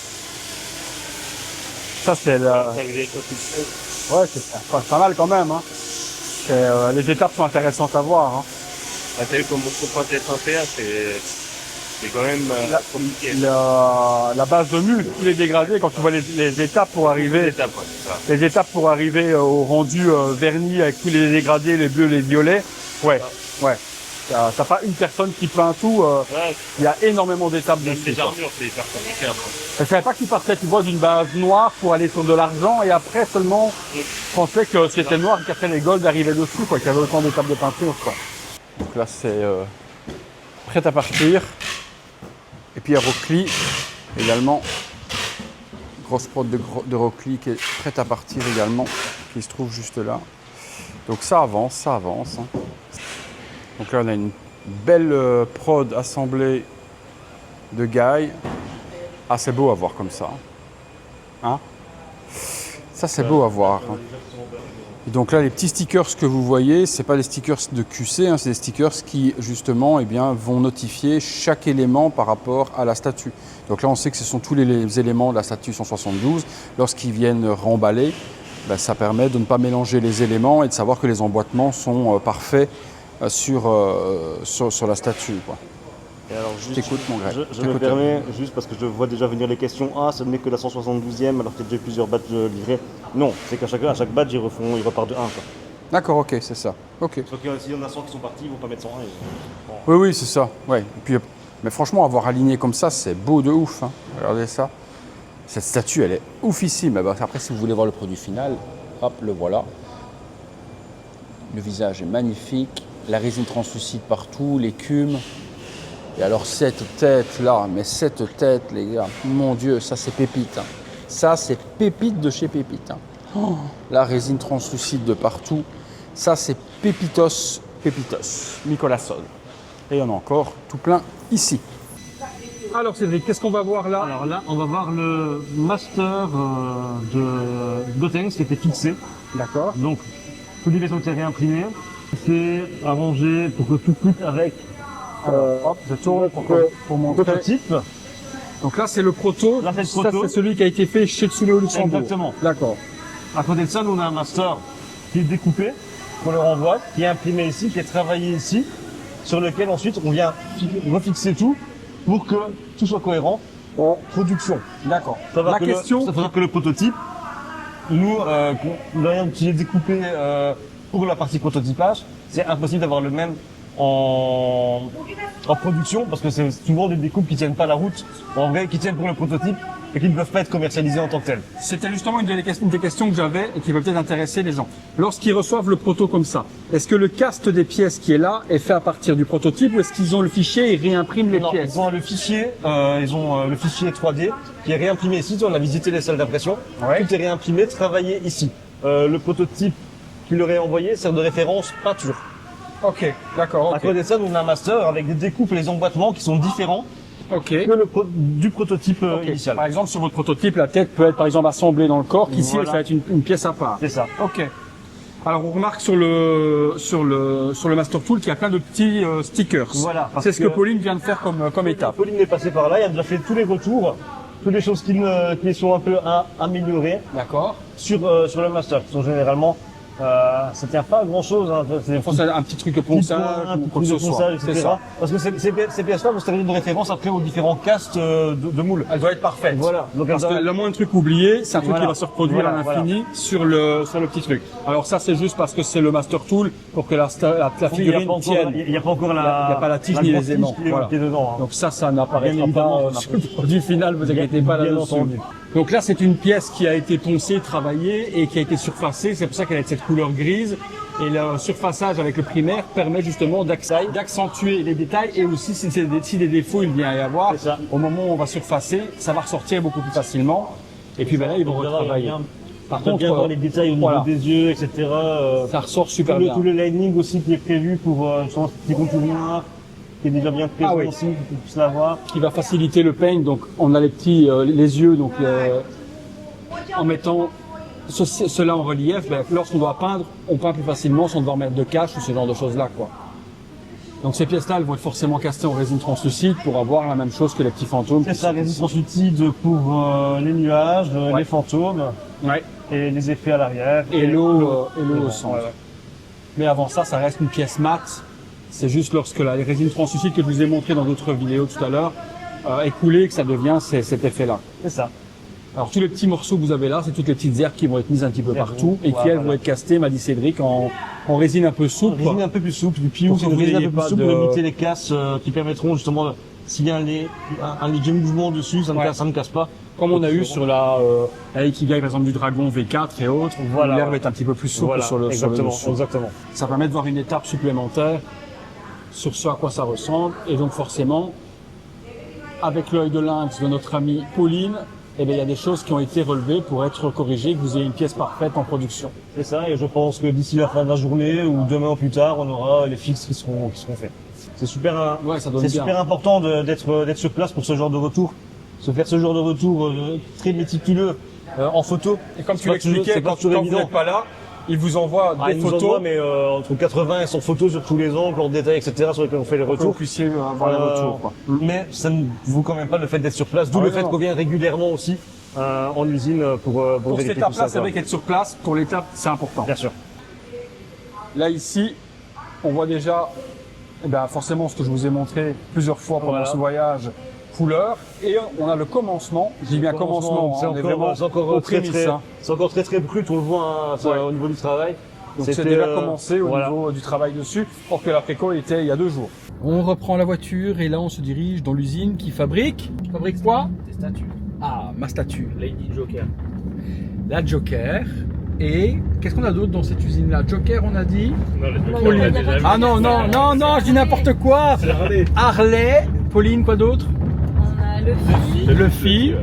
Ça c'est le... Ouais, c'est pas mal quand même. Hein. Les étapes sont intéressantes à voir. Hein. T'as vu comme on comprend être un PA, c'est quand même compliqué. La base de mue, tous les dégradés, quand tu vois les étapes pour arriver, les étapes pour arriver au rendu verni avec tous les dégradés, les bleus, les violets. Ouais, ouais. T'as pas une personne qui peint tout, il y a énormément d'étapes dessus. Les armures, c'est hyper compliqué après. Je savais pas que tu partais, tu vois, d'une base noire pour aller sur de l'argent et après seulement, je pensais que c'était noir et qu'après les golds arrivaient dessus, quoi, qu'il y avait autant d'étapes de peinture, quoi. Donc là, c'est prêt à partir. Et puis il y a Rocli également, grosse prod de Rocli qui est prête à partir également, qui se trouve juste là. Donc ça avance. Hein. Donc là, on a une belle prod assemblée de Guy. Ah, c'est beau à voir comme ça. Hein? Ça, c'est beau à voir. Hein. Et donc là, les petits stickers que vous voyez, c'est pas des stickers de QC, hein, c'est des stickers qui, justement, eh bien, vont notifier chaque élément par rapport à la statue. Donc là, on sait que ce sont tous les éléments de la statue 172. Lorsqu'ils viennent remballer, ben, ça permet de ne pas mélanger les éléments et de savoir que les emboîtements sont parfaits sur la statue, quoi. Et alors juste, T'écoutes, mon Greg. je me permets, juste parce que je vois déjà venir les questions, ah, ce n'est que la 172e alors qu'il y a déjà plusieurs badges livrés. Non, c'est qu'à chaque badge, ils repartent de 1. Quoi. D'accord, ok, c'est ça. Ok. Sauf que s'il y en a 100 qui sont partis, ils ne vont pas mettre 101. Oui, c'est ça. Ouais. Et puis, mais franchement, avoir aligné comme ça, c'est beau de ouf. Hein. Regardez ça. Cette statue, elle est oufissime. Après, si vous voulez voir le produit final, hop, le voilà. Le visage est magnifique. La résine translucide partout, l'écume. Et alors cette tête là, mais cette tête les gars, mon Dieu, ça c'est pépite. Hein. Ça c'est pépite de chez Pépite. Hein. Oh, la résine translucide de partout. Ça c'est Pépitos, Nicolas Sol. Et il y en a encore tout plein ici. Alors Cédric, qu'est-ce qu'on va voir là? Alors là, on va voir le master de Gotenks qui était fixé. D'accord. Donc, tous les vaisseaux ont été réimprimés. C'est arrangé pour que tout coupe avec Hop, je tourne pour montrer. prototype. Donc là c'est le proto. Là, c'est le Ça proto. c'est celui qui a été fait chez Tsuno Luxembourg. Exactement. D'accord. À côté de ça, nous on a un master qui est découpé, qu'on leur envoie, qui est imprimé ici, qui est travaillé ici, sur lequel ensuite on vient refixer tout pour que tout soit cohérent en production. D'accord. La question, ça veut dire que le prototype, nous, qui est découpé pour la partie prototypage, c'est impossible d'avoir le même en production parce que c'est souvent des découpes qui tiennent pas la route, en vrai, qui tiennent pour le prototype et qui ne peuvent pas être commercialisés en tant que tels. C'était justement une des questions que j'avais et qui peut peut-être intéresser les gens. Lorsqu'ils reçoivent le proto comme ça, est-ce que le cast des pièces qui est là est fait à partir du prototype ou est-ce qu'ils ont le fichier et réimpriment les Non, pièces? ils ont le fichier 3D qui est réimprimé ici. On a visité les salles d'impression. Ouais. Tout est réimprimé, travaillé ici. Le prototype qui leur est envoyé sert de référence peinture. Ok, d'accord. À côté de ça, nous on a un master avec des découpes et les emboîtements qui sont différents Ok. que du prototype Ok. initial. Par exemple, sur votre prototype, la tête peut être par exemple assemblée dans le corps, qu'ici, Voilà. ça va être une pièce à part. C'est ça. Ok. Alors, on remarque sur le Master Tool qu'il y a plein de petits stickers. Voilà, parce C'est ce que que- Pauline vient de faire comme étape. Pauline est passée par là, il a déjà fait tous les retours, toutes les choses qui sont un peu améliorées D'accord. sur le master, qui sont généralement, ça tient pas à grand chose, hein. C'est des Je pense à un petit truc de ponçage un ou petit quoi que truc ce de soit. ponçage, C'est etc. ça. Parce que ces pièces-là vont servir de référence après aux différents castes de moules. Elle doit être parfaite. Voilà. Donc, Parce que le moindre truc oublié, c'est un truc Voilà. qui va se reproduire Voilà, à l'infini sur le petit truc. Alors ça, c'est juste parce que c'est le Master Tool pour que la figurine tienne. il n'y a pas encore Il n'y a pas la tige ni les aimants. Voilà. qui est dedans. hein. Donc ça n'apparaîtra Bien évidemment, pas ça sur le produit final, vous inquiétez pas Bien là-dessus. entendu. Donc là, c'est une pièce qui a été poncée, travaillée et qui a été surfacée. C'est pour ça qu'elle a cette couleur grise. Et le surfaçage avec le primaire permet justement d'accentuer les détails et aussi si des défauts il vient y avoir, C'est ça. au moment où on va surfacer, ça va ressortir beaucoup plus facilement. Et puis ben là, ils vont On verra, retravailler. Par On peut bien contre, voir les détails au niveau voilà. des yeux, etc. ça ressort super bien. Tout le lining aussi qui est prévu pour ce petit contour noir, qui est déjà bien présent Ah oui. aussi, pour qu'on puisse l'avoir. Qui va faciliter le paint. Donc on a les petits les yeux donc en mettant cela en relief, ben, lorsqu'on doit peindre, on peint plus facilement sans devoir mettre de cache ou ce genre de choses là quoi. Donc ces pièces-là, elles vont être forcément castées en résine translucide pour avoir la même chose que les petits fantômes. C'est ça, résine translucide pour les nuages, Ouais. les fantômes Ouais. et les effets à l'arrière. Et l'eau au centre. Ouais, ouais. Mais avant ça, ça reste une pièce mate. C'est juste lorsque la résine translucide que je vous ai montré dans d'autres vidéos tout à l'heure est coulée que ça devient cet effet-là. C'est ça. Alors tous les petits morceaux que vous avez là, c'est toutes les petites herbes qui vont être mises un petit peu Herbes, partout et qui voilà, elles vont être castées, m'a dit Cédric, en résine un peu souple. Résine un peu plus souple, du piou, Pour c'est que une vous résine un n'ayez peu plus pas souple de- pour limiter les casses qui permettront justement, s'il y a un léger mouvement dessus, ça Ouais. ne casse pas. Comme on a eu sur la Ikigai par exemple du Dragon V4 et autres, où Voilà, l'herbe ouais. est un petit peu plus souple Voilà, sur le exactement, dessus. exactement. Ça permet de voir une étape supplémentaire sur ce à quoi ça ressemble. Et donc forcément, avec l'œil de lynx de notre amie Pauline, eh bien, il y a des choses qui ont été relevées pour être corrigées, que vous ayez une pièce parfaite en production. C'est ça, et je pense que d'ici la fin de la journée ou demain ou plus tard, on aura les fixes qui seront faits. C'est super, Ouais, ça donne c'est bien. super important d'être sur place pour ce genre de retour. Se faire ce genre de retour très méticuleux en photo. Et comme tu C'est pas toujours- l'expliquais, c'est pas quand toujours vous évident. n'êtes pas là, il vous envoie Ah, des ils nous photos envoient, mais entre 80 et 100 photos sur tous les angles, en détail, etc., sur lesquels on fait les pour que vous retours. puissiez voir les retours. Quoi. Mais ça ne vaut quand même pas le fait d'être sur place, d'où Ah le ouais, fait non. qu'on vient régulièrement aussi en usine pour Pour cette vérifier tout étape-là, ça. c'est vrai qu'être sur place, pour l'étape, c'est important. Bien sûr. Là, ici, on voit déjà, eh ben, forcément, ce que je vous ai montré plusieurs fois pendant Voilà. ce voyage, couleur. Et on a le commencement. Je dis bien commencement, c'est hein, on est vraiment encore aux très prémices, très, hein. c'est encore très brut, on le voit hein, ça, Ouais. au niveau du travail. Donc c'est C'était, déjà commencé au voilà. niveau du travail dessus, or que la préco était il y a 2 jours. On reprend la voiture et là on se dirige dans l'usine qui fabrique quoi? Des statues. Ah, ma statue. Lady Joker. La Joker. Et qu'est-ce qu'on a d'autre dans cette usine-là? Joker, on a dit. Non, les Non, Joker, il y a on l'a pas déjà de- vu. Ah non, je dis n'importe quoi. Harley. Pauline, quoi d'autre? On a Luffy, Luffy. et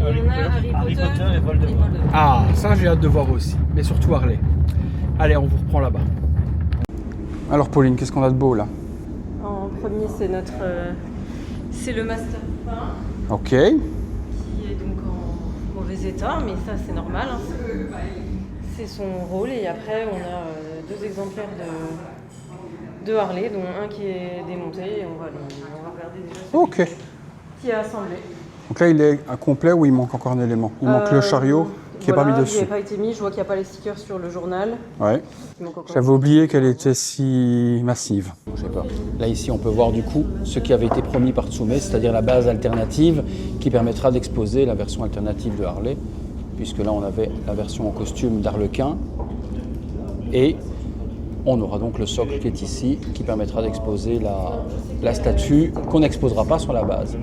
on a Harry Potter et Voldemort. Ah, ça j'ai hâte de voir aussi, mais surtout Harley. Allez, on vous reprend là-bas. Alors Pauline, qu'est-ce qu'on a de beau là? En premier, c'est c'est le Master peint, Ok. qui est donc en mauvais état, mais ça c'est normal. Hein. C'est son rôle, et après on a 2 exemplaires de Harley, dont un qui est démonté, et on va regarder déjà Ok. qui est assemblé. Donc là il est complet ou il manque encore un élément? Il manque le chariot qui est pas mis Il dessus. n'a pas été mis, je vois qu'il n'y a pas les stickers sur le journal. Ouais. Il manque encore- J'avais oublié qu'elle était si massive. J'ai peur. Là ici on peut voir du coup ce qui avait été promis par Tsume, c'est-à-dire la base alternative qui permettra d'exposer la version alternative de Harley, puisque là on avait la version en costume d'Arlequin et on aura donc le socle qui est ici qui permettra d'exposer la statue qu'on n'exposera pas sur la base.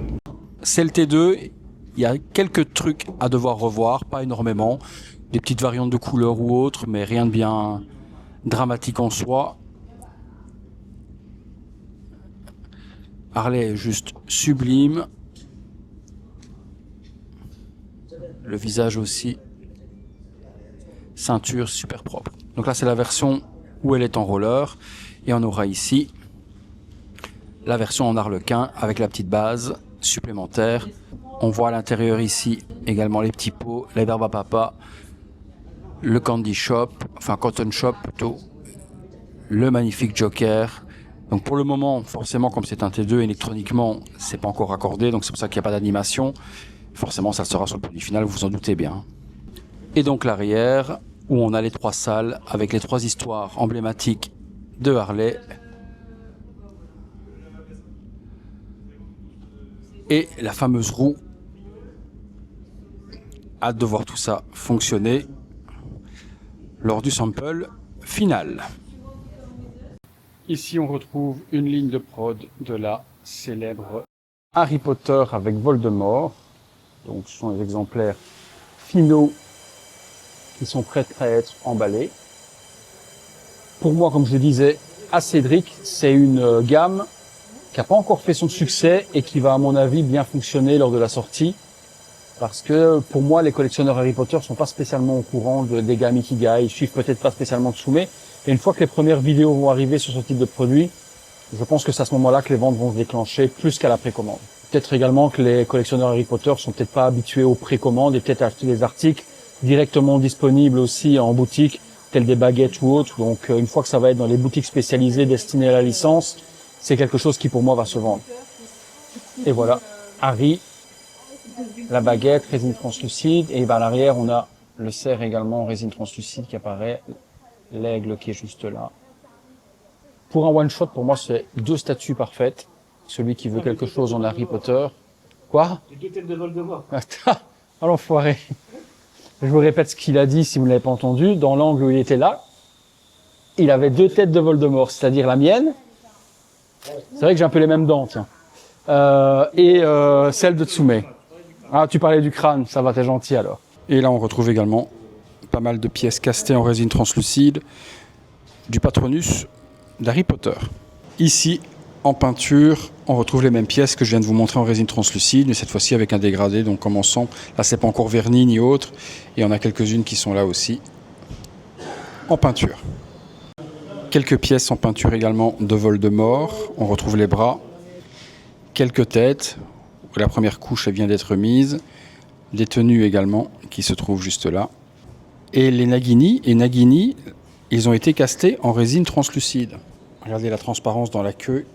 C'est le T2 Il y a quelques trucs à devoir revoir, pas énormément. Des petites variantes de couleurs ou autres, mais rien de bien dramatique en soi. Harley est juste sublime. Le visage aussi. Ceinture super propre. Donc là c'est la version où elle est en roller. Et on aura ici la version en arlequin avec la petite base supplémentaire. On voit à l'intérieur ici également les petits pots, les verbes à papa, le candy shop, enfin cotton shop plutôt, le magnifique joker. Donc pour le moment, forcément comme c'est un T2 électroniquement, c'est pas encore accordé, donc c'est pour ça qu'il n'y a pas d'animation. Forcément ça sera sur le produit final, vous vous en doutez bien. Et donc l'arrière, où on a les 3 salles avec les 3 histoires emblématiques de Harley. Et la fameuse roue. Hâte de voir tout ça fonctionner lors du sample final. Ici on retrouve une ligne de prod de la célèbre Harry Potter avec Voldemort. Donc ce sont les exemplaires finaux qui sont prêts à être emballés. Pour moi, comme je le disais à Cédric, c'est une gamme qui n'a pas encore fait son succès et qui va à mon avis bien fonctionner lors de la sortie. Parce que pour moi, les collectionneurs Harry Potter sont pas spécialement au courant des gammes Ikigai, ils suivent peut-être pas spécialement Tsume. Et une fois que les premières vidéos vont arriver sur ce type de produit, je pense que c'est à ce moment-là que les ventes vont se déclencher plus qu'à la précommande. Peut-être également que les collectionneurs Harry Potter sont peut-être pas habitués aux précommandes et peut-être acheter des articles directement disponibles aussi en boutique, tels des baguettes ou autres. Donc une fois que ça va être dans les boutiques spécialisées destinées à la licence, c'est quelque chose qui pour moi va se vendre. Et voilà, Harry, la baguette, résine translucide, et à l'arrière on a le cerf également en résine translucide qui apparaît, l'aigle qui est juste là. Pour un one-shot, pour moi c'est 2 statues parfaites. Celui qui veut quelque chose en Harry Potter. Quoi? Les 2 têtes de Voldemort. Ah l'enfoiré. Je vous répète ce qu'il a dit si vous ne l'avez pas entendu. Dans l'angle où il était là, il avait 2 têtes de Voldemort, c'est-à-dire la mienne. C'est vrai que j'ai un peu les mêmes dents, tiens. Et celle de Tsume. Ah, tu parlais du crâne, ça va, t'es gentil alors. Et là, on retrouve également pas mal de pièces castées en résine translucide du Patronus d'Harry Potter. Ici, en peinture, on retrouve les mêmes pièces que je viens de vous montrer en résine translucide, mais cette fois-ci avec un dégradé. Donc comme on sent, là c'est pas encore verni ni autre, et on a quelques-unes qui sont là aussi en peinture. Quelques pièces en peinture également de Voldemort. On retrouve les bras, quelques têtes. La première couche elle vient d'être mise, des tenues également qui se trouvent juste là. Et les Nagini, ils ont été castés en résine translucide. Regardez la transparence dans la queue.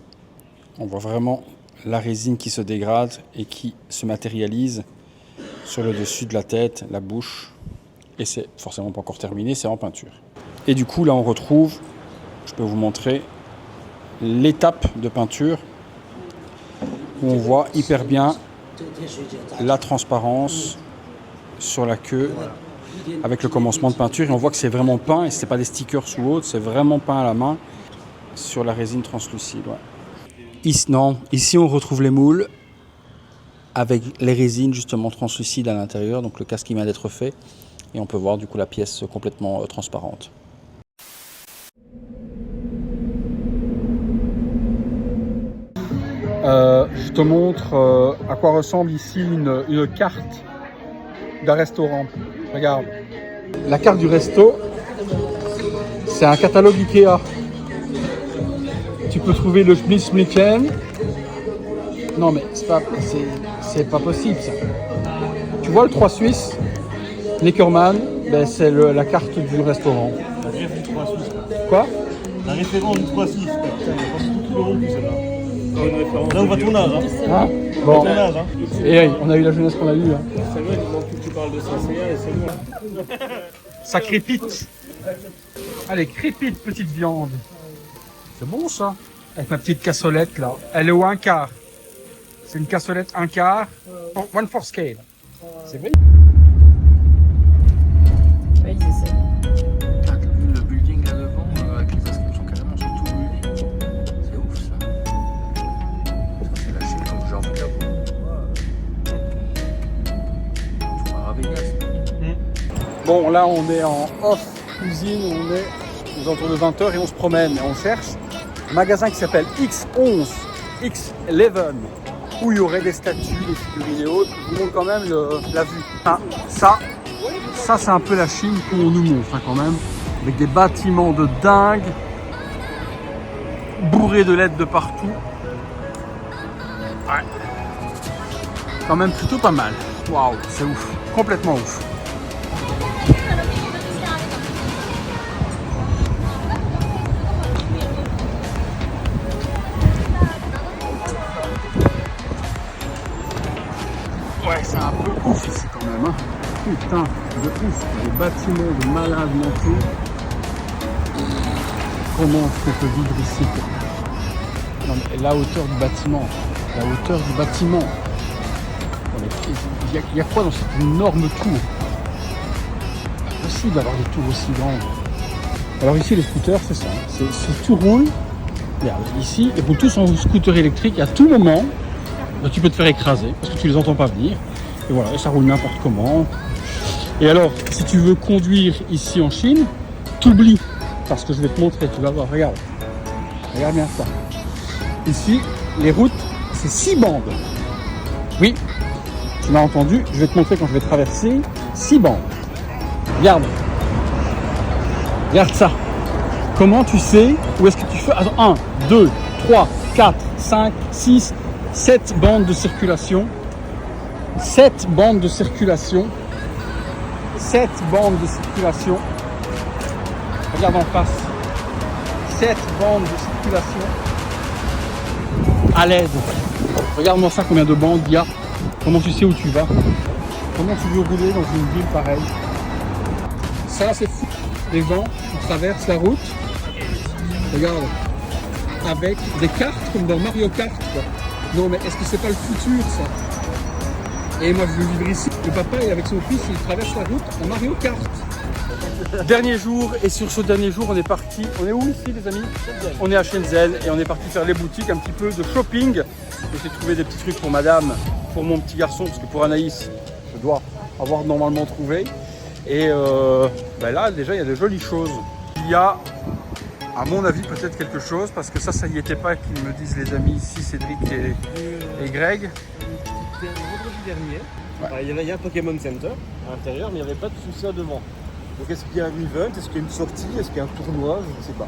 On voit vraiment la résine qui se dégrade et qui se matérialise sur le dessus de la tête, la bouche. Et c'est forcément pas encore terminé, c'est en peinture. Et du coup, là, on retrouve, je peux vous montrer, l'étape de peinture où on voit hyper bien la transparence sur la queue avec le commencement de peinture. Et on voit que c'est vraiment peint et c'est pas des stickers ou autre, c'est vraiment peint à la main sur la résine translucide. Ouais. Ici on retrouve les moules avec les résines justement translucides à l'intérieur, donc le casque qui vient d'être fait, et on peut voir du coup la pièce complètement transparente. Je te montre à quoi ressemble ici une carte d'un restaurant. Regarde, la carte du resto, c'est un catalogue Ikea. Tu peux trouver le Schmitzmlichen. Non mais c'est pas possible ça. Tu vois le 3 Suisse, Neckermann, ben c'est la carte du restaurant. La réf du 3 Suisse. Quoi? La référence du 3 Suisse. Putain, il y a pas beaucoup de euros plus celle-là. Là on voit ton âge. Hein. Ah, bon. Ton âge, hein. Et on a eu la jeunesse qu'on a eue. Hein. C'est vrai, il manque que tu parles de CCA et c'est bon. Ça crépite. Allez, crépite, petite viande. C'est bon ça. Avec ma petite cassolette là. Elle est au 1/4. C'est une cassolette 1/4. 1/4 scale. C'est vrai. Ouais, ils essaient. T'as vu le building là devant avec les inscriptions carrément sur tout le building. C'est ouf ça. Ça c'est lâché comme j'ai envie de l'avoir. Vegas. Bon, là, on est en off cuisine, on est aux alentours de 20h et on se promène et on cherche un magasin qui s'appelle X11, X11, où il y aurait des statues, des figurines et autres. Je vous montre quand même la vue. Ah, ça c'est un peu la Chine qu'on nous montre hein, quand même, avec des bâtiments de dingue, bourrés de LED de partout. Ouais. Quand même plutôt pas mal. Waouh, c'est ouf, complètement ouf. Ouais, c'est un peu ouf ici quand même. Hein. Putain, de ouf. Des bâtiments de malades mentaux. Comment est-ce qu'on peut vivre ici? Non, mais la hauteur du bâtiment. La hauteur du bâtiment. Il y a quoi dans cette énorme tour? C'est possible d'avoir des tours aussi grandes. Alors ici, les scooters, c'est ça. C'est tout roule. Regarde, ici, ils roulent tous en scooter électrique. À tout moment, bah, tu peux te faire écraser parce que tu les entends pas venir. Et voilà, et ça roule n'importe comment. Et alors, si tu veux conduire ici en Chine, t'oublies. Parce que je vais te montrer, tu vas voir, regarde. Regarde bien ça. Ici, les routes, c'est 6 bandes. Oui, tu m'as entendu, je vais te montrer quand je vais traverser 6 bandes. Regarde. Regarde ça. Comment tu sais où est-ce que tu fais? Attends, 1, 2, 3, 4, 5, 6, 7 bandes de circulation. 7 bandes de circulation. 7 bandes de circulation. Regarde en face. 7 bandes de circulation. À l'aide. Regarde-moi ça, combien de bandes il y a. Comment tu sais où tu vas? Comment tu veux rouler dans une ville pareille? Ça, c'est fou. Les gens qui traversent la route. Regarde. Avec des cartes comme dans Mario Kart. Quoi. Non, mais est-ce que c'est pas le futur, ça? Et moi, je veux vivre ici. Le papa, avec son fils, il traverse la route en Mario Kart. Dernier jour, et sur ce dernier jour, on est parti. On est où ici, les amis? On est à Shenzhen et on est parti faire les boutiques, un petit peu de shopping. J'ai trouvé des petits trucs pour madame, pour mon petit garçon, parce que pour Anaïs, je dois avoir normalement trouvé. Et ben là, déjà, il y a de jolies choses. Il y a, à mon avis, peut-être quelque chose, parce que ça y était pas, qu'ils me disent les amis ici, Cédric et Greg. C'était vendredi dernier. Ouais. Il y a un Pokémon Center à l'intérieur, mais il n'y avait pas de soucis devant. Donc est-ce qu'il y a un event? Est-ce qu'il y a une sortie? Est-ce qu'il y a un tournoi? Je ne sais pas.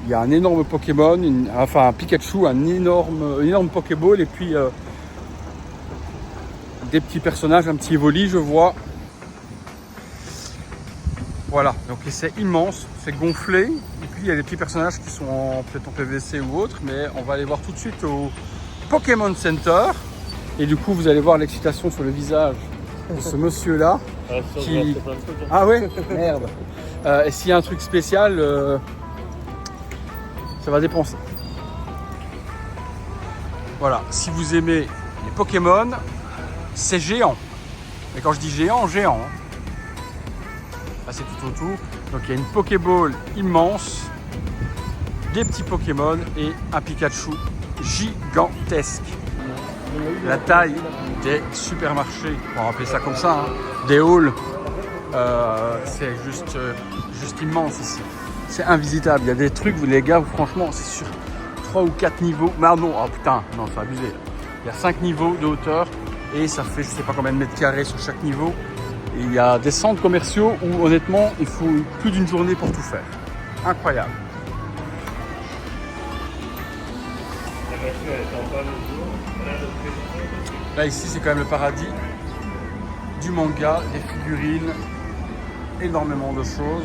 Il y a un énorme Pokémon, un Pikachu, un énorme Pokéball, et puis des petits personnages, un petit Evoli, je vois. Voilà, donc c'est immense, c'est gonflé. Et puis il y a des petits personnages qui sont peut-être en PVC ou autre, mais on va aller voir tout de suite au Pokémon Center. Et du coup, vous allez voir l'excitation sur le visage de ce monsieur-là. Qui... Ah ouais? Merde. Et s'il y a un truc spécial, ça va dépenser. Voilà, si vous aimez les Pokémon, c'est géant. Et quand je dis géant, géant. Là, c'est tout autour. Donc il y a une Pokéball immense, des petits Pokémon et un Pikachu gigantesque. La taille des supermarchés, on va appeler ça comme ça, hein, des halls, c'est juste immense ici. C'est invisitable. Il y a des trucs, les gars, franchement, c'est sur 3 ou 4 niveaux. Mais non, oh putain, non, c'est abusé. Il y a 5 niveaux de hauteur et ça fait je sais pas combien de mètres carrés sur chaque niveau. Et il y a des centres commerciaux où honnêtement, il faut plus d'une journée pour tout faire. Incroyable. Là ici c'est quand même le paradis du manga, des figurines, énormément de choses.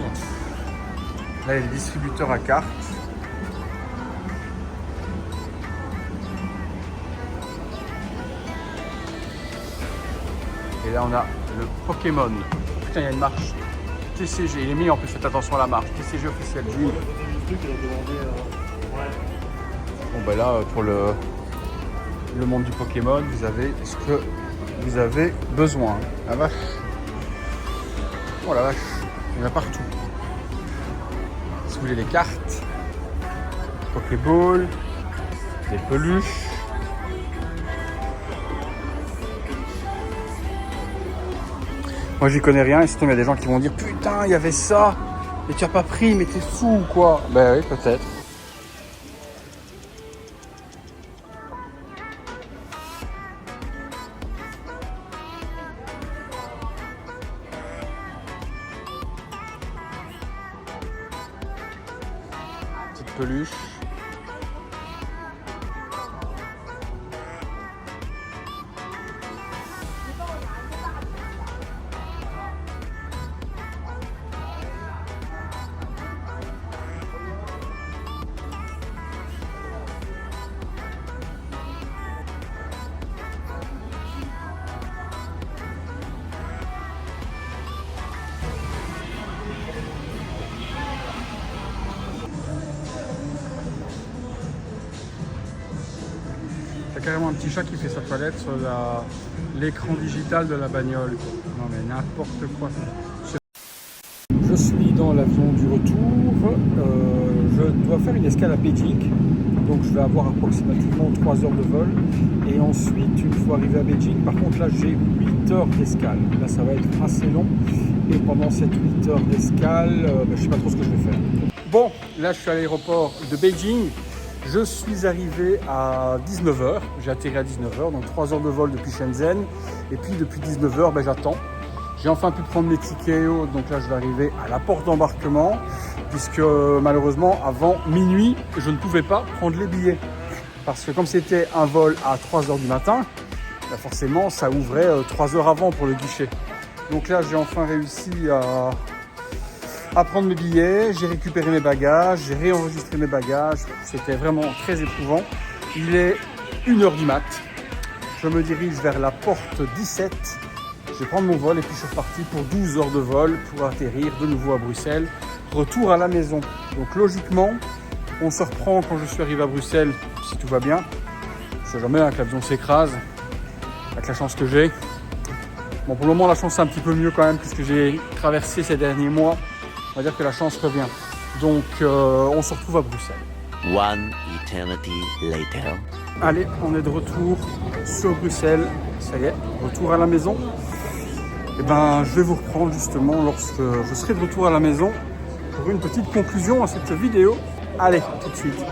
Là il y a des distributeurs à cartes. Et là on a le Pokémon. Oh, putain il y a une marche. TCG, il est mis en plus, faites attention à la marche. TCG officiel. Bon ben là pour le monde du Pokémon, vous avez ce que vous avez besoin. La vache. Oh la vache, il y en a partout. Si vous voulez les cartes, Pokéball, des peluches. Moi, j'y connais rien et sinon, il y a des gens qui vont dire putain, il y avait ça et tu as pas pris, mais t'es fou ou quoi? Ben oui, peut-être. Petite peluche. Il y a carrément un petit chat qui fait sa toilette sur l'écran digital de la bagnole. Non mais n'importe quoi. Je suis dans l'avion du retour. Je dois faire une escale à Beijing. Donc je vais avoir approximativement 3 heures de vol. Et ensuite, une fois arrivé à Beijing, par contre là j'ai 8 heures d'escale. Là ça va être assez long. Et pendant ces 8 heures d'escale, je ne sais pas trop ce que je vais faire. Bon, là je suis à l'aéroport de Beijing. Je suis arrivé à 19h, j'ai atterri à 19h, donc 3 heures de vol depuis Shenzhen. Et puis depuis 19h, j'attends. J'ai enfin pu prendre mes tickets, donc là je vais arriver à la porte d'embarquement, puisque malheureusement avant minuit, je ne pouvais pas prendre les billets. Parce que comme c'était un vol à 3h du matin, forcément ça ouvrait 3 heures avant pour le guichet. Donc là j'ai enfin réussi à prendre mes billets, j'ai récupéré mes bagages, j'ai réenregistré mes bagages, c'était vraiment très éprouvant. Il est 1h du mat, je me dirige vers la porte 17, je vais prendre mon vol et puis je suis reparti pour 12 heures de vol pour atterrir de nouveau à Bruxelles, retour à la maison. Donc logiquement, on se reprend quand je suis arrivé à Bruxelles, si tout va bien. Je ne sais jamais que l'avion s'écrase, avec la chance que j'ai. Bon, pour le moment la chance est un petit peu mieux quand même puisque j'ai traversé ces derniers mois. On va dire que la chance revient. Donc, on se retrouve à Bruxelles. One eternity later. Allez, on est de retour sur Bruxelles. Ça y est, retour à la maison. Et je vais vous reprendre justement lorsque je serai de retour à la maison pour une petite conclusion à cette vidéo. Allez, tout de suite.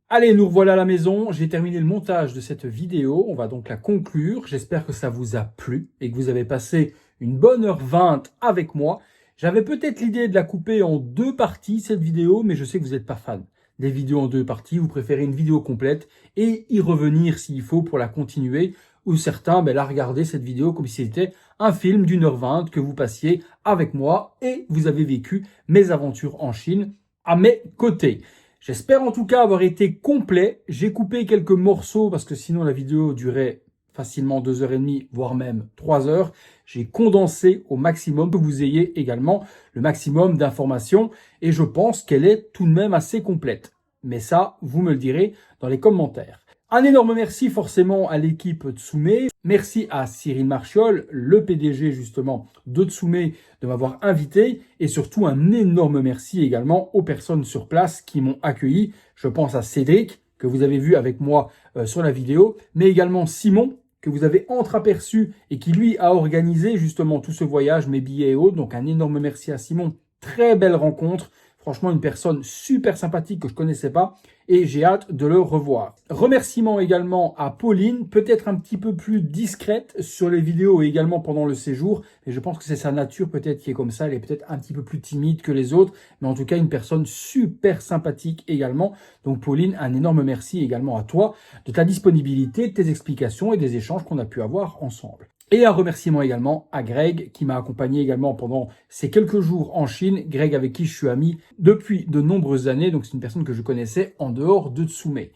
Allez, nous revoilà à la maison. J'ai terminé le montage de cette vidéo. On va donc la conclure. J'espère que ça vous a plu et que vous avez passé une bonne heure 20 avec moi. J'avais peut-être l'idée de la couper en 2 parties, cette vidéo, mais je sais que vous n'êtes pas fan des vidéos en 2 parties. Vous préférez une vidéo complète et y revenir s'il faut pour la continuer. Ou certains, la regarder cette vidéo comme si c'était un film d'1h20 que vous passiez avec moi et vous avez vécu mes aventures en Chine à mes côtés. J'espère en tout cas avoir été complet. J'ai coupé quelques morceaux parce que sinon la vidéo durait facilement 2h30, voire même 3 heures. J'ai condensé au maximum que vous ayez également le maximum d'informations et je pense qu'elle est tout de même assez complète. Mais ça, vous me le direz dans les commentaires. Un énorme merci forcément à l'équipe Tsume. Merci à Cyril Marchiol, le PDG justement de Tsume, de m'avoir invité. Et surtout un énorme merci également aux personnes sur place qui m'ont accueilli. Je pense à Cédric, que vous avez vu avec moi sur la vidéo, mais également Simon, que vous avez entreaperçu et qui lui a organisé justement tout ce voyage, mes billets et autres. Donc un énorme merci à Simon. Très belle rencontre. Franchement, une personne super sympathique que je connaissais pas et j'ai hâte de le revoir. Remerciements également à Pauline, peut-être un petit peu plus discrète sur les vidéos et également pendant le séjour. Et je pense que c'est sa nature peut-être qui est comme ça. Elle est peut-être un petit peu plus timide que les autres, mais en tout cas une personne super sympathique également. Donc Pauline, un énorme merci également à toi de ta disponibilité, de tes explications et des échanges qu'on a pu avoir ensemble. Et un remerciement également à Greg qui m'a accompagné également pendant ces quelques jours en Chine. Greg avec qui je suis ami depuis de nombreuses années, donc c'est une personne que je connaissais en dehors de Tsume.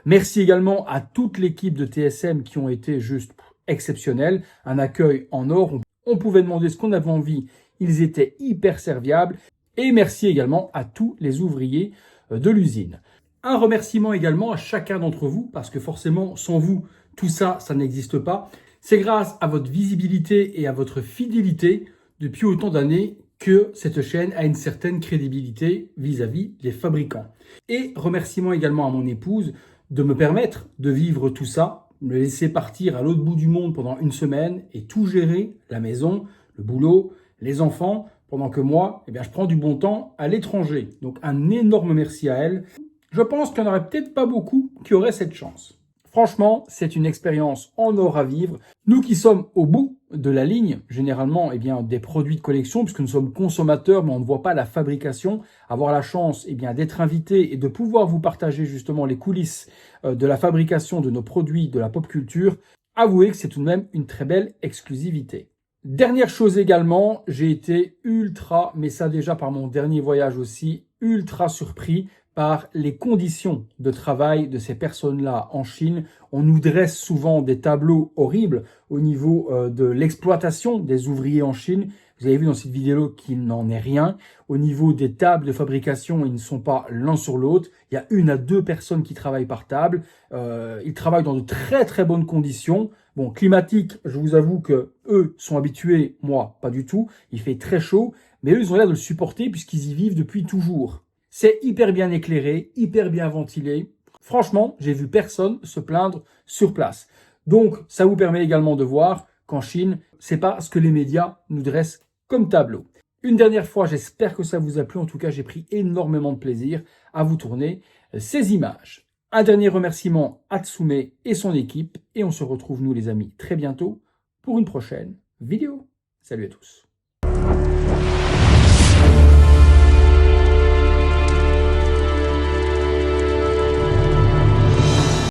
Merci également à toute l'équipe de TSM qui ont été juste exceptionnels. Un accueil en or, on pouvait demander ce qu'on avait envie, ils étaient hyper serviables. Et merci également à tous les ouvriers de l'usine. Un remerciement également à chacun d'entre vous, parce que forcément sans vous, tout ça, ça n'existe pas. C'est grâce à votre visibilité et à votre fidélité depuis autant d'années que cette chaîne a une certaine crédibilité vis-à-vis des fabricants. Et remerciement également à mon épouse de me permettre de vivre tout ça me laisser partir à l'autre bout du monde pendant une semaine et tout gérer, la maison, le boulot, les enfants, pendant que moi, je prends du bon temps à l'étranger. Donc un énorme merci à elle. Je pense qu'il n'y en aurait peut-être pas beaucoup qui auraient cette chance. Franchement, c'est une expérience en or à vivre. Nous qui sommes au bout de la ligne, généralement des produits de collection, puisque nous sommes consommateurs, mais on ne voit pas la fabrication, avoir la chance d'être invité et de pouvoir vous partager justement les coulisses de la fabrication de nos produits de la pop culture, avouez que c'est tout de même une très belle exclusivité. Dernière chose également, j'ai été ultra, mais ça déjà par mon dernier voyage aussi, ultra surpris par les conditions de travail de ces personnes-là en Chine. On nous dresse souvent des tableaux horribles au niveau de l'exploitation des ouvriers en Chine. Vous avez vu dans cette vidéo qu'il n'en est rien. Au niveau des tables de fabrication, ils ne sont pas l'un sur l'autre. Il y a 1 à 2 personnes qui travaillent par table. Ils travaillent dans de très très bonnes conditions. Bon, climatiques, je vous avoue que eux sont habitués, moi pas du tout. Il fait très chaud, mais eux ils ont l'air de le supporter puisqu'ils y vivent depuis toujours. C'est hyper bien éclairé, hyper bien ventilé. Franchement, j'ai vu personne se plaindre sur place. Donc, ça vous permet également de voir qu'en Chine, c'est pas ce que les médias nous dressent comme tableau. Une dernière fois, j'espère que ça vous a plu. En tout cas, j'ai pris énormément de plaisir à vous tourner ces images. Un dernier remerciement à Tsume et son équipe. Et on se retrouve, nous les amis, très bientôt pour une prochaine vidéo. Salut à tous.